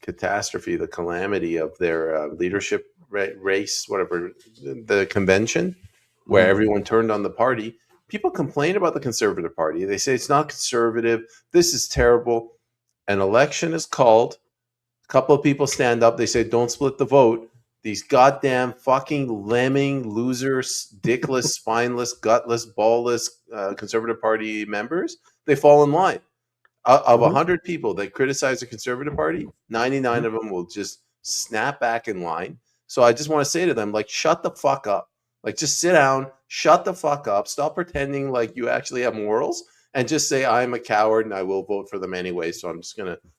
S1: catastrophe, the calamity of their leadership race, whatever, the convention, where everyone turned on the party, people complain about the Conservative Party. They say it's not conservative. This is terrible. An election is called. A couple of people stand up. They say, don't split the vote. These goddamn fucking lemming, losers, dickless, spineless, gutless, ballless Conservative Party members, they fall in line. Of 100 people that criticize the Conservative Party, 99 of them will just snap back in line. So I just want to say to them, like, shut the fuck up. Like, just sit down, shut the fuck up, stop pretending like you actually have morals, and just say, I'm a coward and I will vote for them anyway. So I'm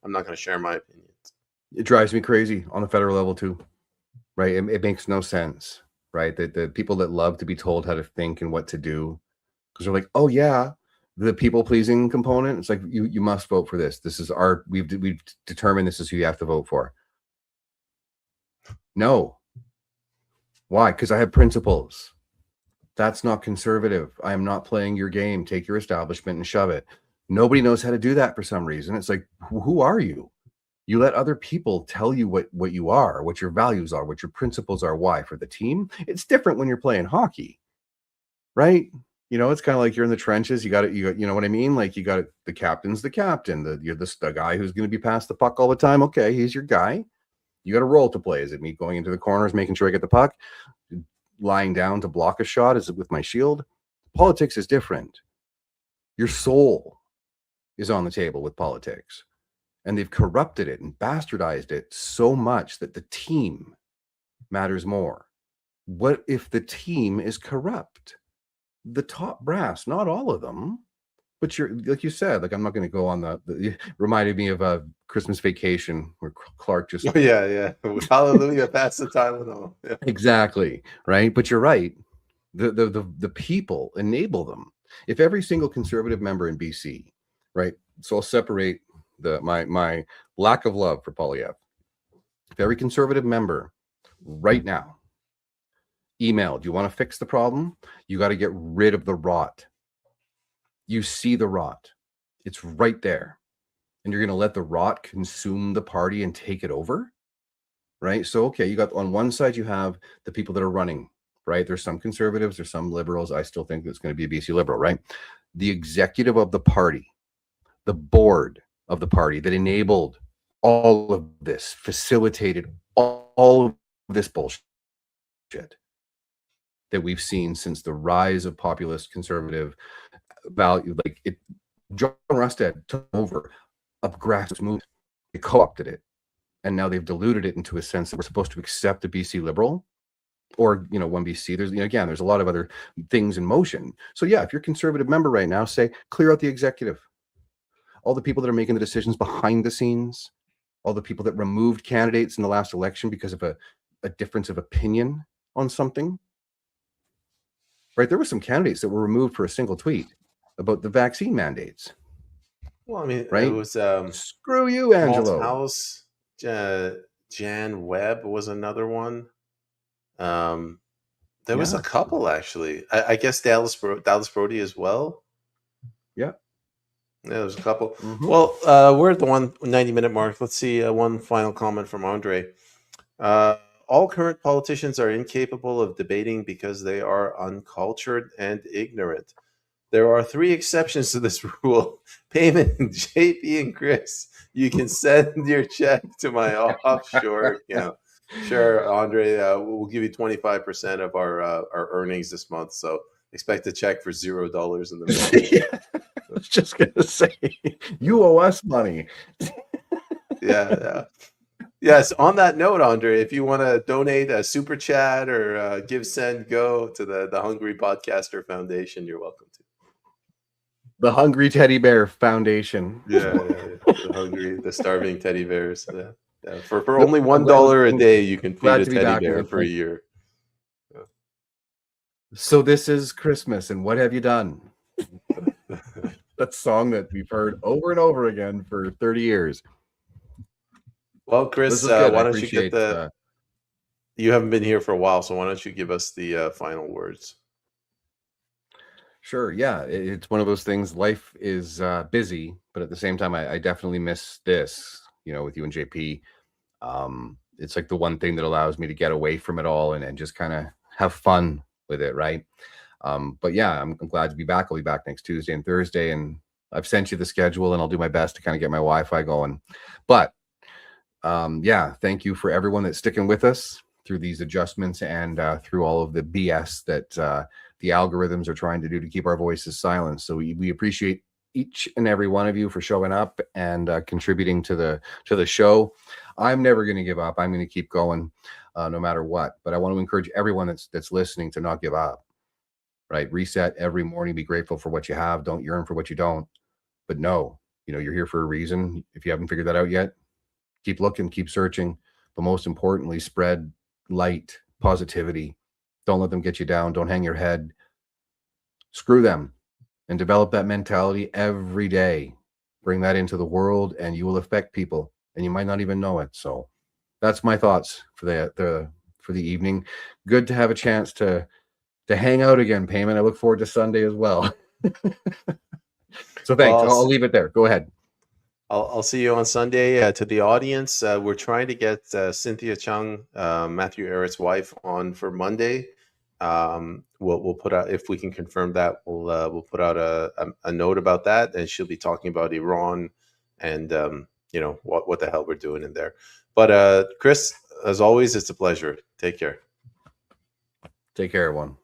S1: not going to share my opinions.
S2: It drives me crazy on the federal level too, right? It makes no sense, right? The people that love to be told how to think and what to do, because they're like, oh yeah, the people pleasing component. It's like, you must vote for this. This is we've determined this is who you have to vote for. No. Why? Because I have principles. That's not conservative. I am not playing your game. Take your establishment and shove it. Nobody knows how to do that for some reason. It's like, who are you? You let other people tell you what you are, what your values are, what your principles are. Why? For the team? It's different when you're playing hockey, right? It's kind of like you're in the trenches. You know what I mean? Like the captain's the captain. You're the guy who's going to be past the puck all the time. Okay, he's your guy. You got a role to play. Is it me going into the corners, making sure I get the puck? Lying down to block a shot? Is it with my shield? Politics is different. Your soul is on the table with politics. And they've corrupted it and bastardized it so much that the team matters more. What if the team is corrupt? The top brass, not all of them, but you're, like you said, like, I'm not going to go on the reminded me of a Christmas Vacation where Clark just...
S1: Oh, yeah. Hallelujah, that's the Tylenol. Yeah.
S2: Exactly, right? But you're right. The people enable them. If every single conservative member in BC, right? So I'll separate my lack of love for Polyev. If every conservative member right now emailed, you want to fix the problem? You got to get rid of the rot. You see the rot. It's right there. And you're going to let the rot consume the party and take it over? Right? So, okay, you got on one side, you have the people that are running, right? There's some conservatives, there's some liberals. I still think it's going to be a BC liberal, right? The executive of the party, the board, of the party that enabled all of this, facilitated all of this bullshit that we've seen since the rise of populist conservative value. Like it, John Rustad took over a grassroots movement, they co-opted it, and now they've diluted it into a sense that we're supposed to accept the BC Liberal or, you know, 1BC. There's, you know, again, there's a lot of other things in motion. So yeah, if you're a conservative member right now, say clear out the executive, all the people that are making the decisions behind the scenes, all the people that removed candidates in the last election because of a difference of opinion on something. Right, there were some candidates that were removed for a single tweet about the vaccine mandates.
S1: Well, I mean,
S2: right?
S1: it was
S2: Screw you, Angelo.
S1: House, Jan Webb was another one. There was a couple actually. I guess Dallas Brody as well.
S2: Yeah.
S1: Yeah, there's a couple. Well, we're at the 90-minute mark. Let's see one final comment from Andre. All current politicians are incapable of debating because they are uncultured and ignorant. There are 3 exceptions to this rule. Peyman, JP, and Kris. You can send your check to my offshore account. Sure, Andre, we'll give you 25% of our earnings this month. So expect a check for $0 in the mail.
S2: Yeah, I was just going to say, you owe us money.
S1: Yeah. Yes, on that note, Andre, if you want to donate a super chat or give, send, go to the Hungry Podcaster Foundation, you're welcome to.
S2: The Hungry Teddy Bear Foundation.
S1: Yeah. The starving teddy bears. Yeah. For only $1 a day, you can feed a teddy bear for a year. Yeah.
S2: So this is Christmas, and what have you done? That song that we've heard over and over again for 30 years.
S1: Well, Kris, why don't you get the... You haven't been here for a while, so why don't you give us the final words?
S2: Sure. Yeah, it's one of those things. Life is busy, but at the same time, I definitely miss this, you know, with you and JP. It's like the one thing that allows me to get away from it all and just kind of have fun with it, right? But yeah, I'm glad to be back. I'll be back next Tuesday and Thursday, and I've sent you the schedule, and I'll do my best to kind of get my Wi-Fi going. But yeah, thank you for everyone that's sticking with us through these adjustments and through all of the BS that the algorithms are trying to do to keep our voices silent. So we appreciate each and every one of you for showing up and contributing to the show. I'm never going to give up. I'm going to keep going no matter what. But I want to encourage everyone that's listening to not give up. Right? Reset every morning. Be grateful for what you have. Don't yearn for what you don't. But no, you know, you're here for a reason. If you haven't figured that out yet, keep looking, keep searching. But most importantly, spread light, positivity. Don't let them get you down. Don't hang your head. Screw them, and develop that mentality every day. Bring that into the world, and you will affect people, and you might not even know it. So that's my thoughts for the evening. Good to have a chance to hang out again, Peyman. I look forward to Sunday as well. So thanks. I'll leave it there. Go ahead.
S1: I'll see you on Sunday. To the audience, we're trying to get Cynthia Chung, Matthew Ehret's wife, on for Monday. We'll put out, if we can confirm that, we'll put out a note about that, and she'll be talking about Iran and you know what the hell we're doing in there. But Kris, as always, it's a pleasure. Take care.
S2: Take care, everyone.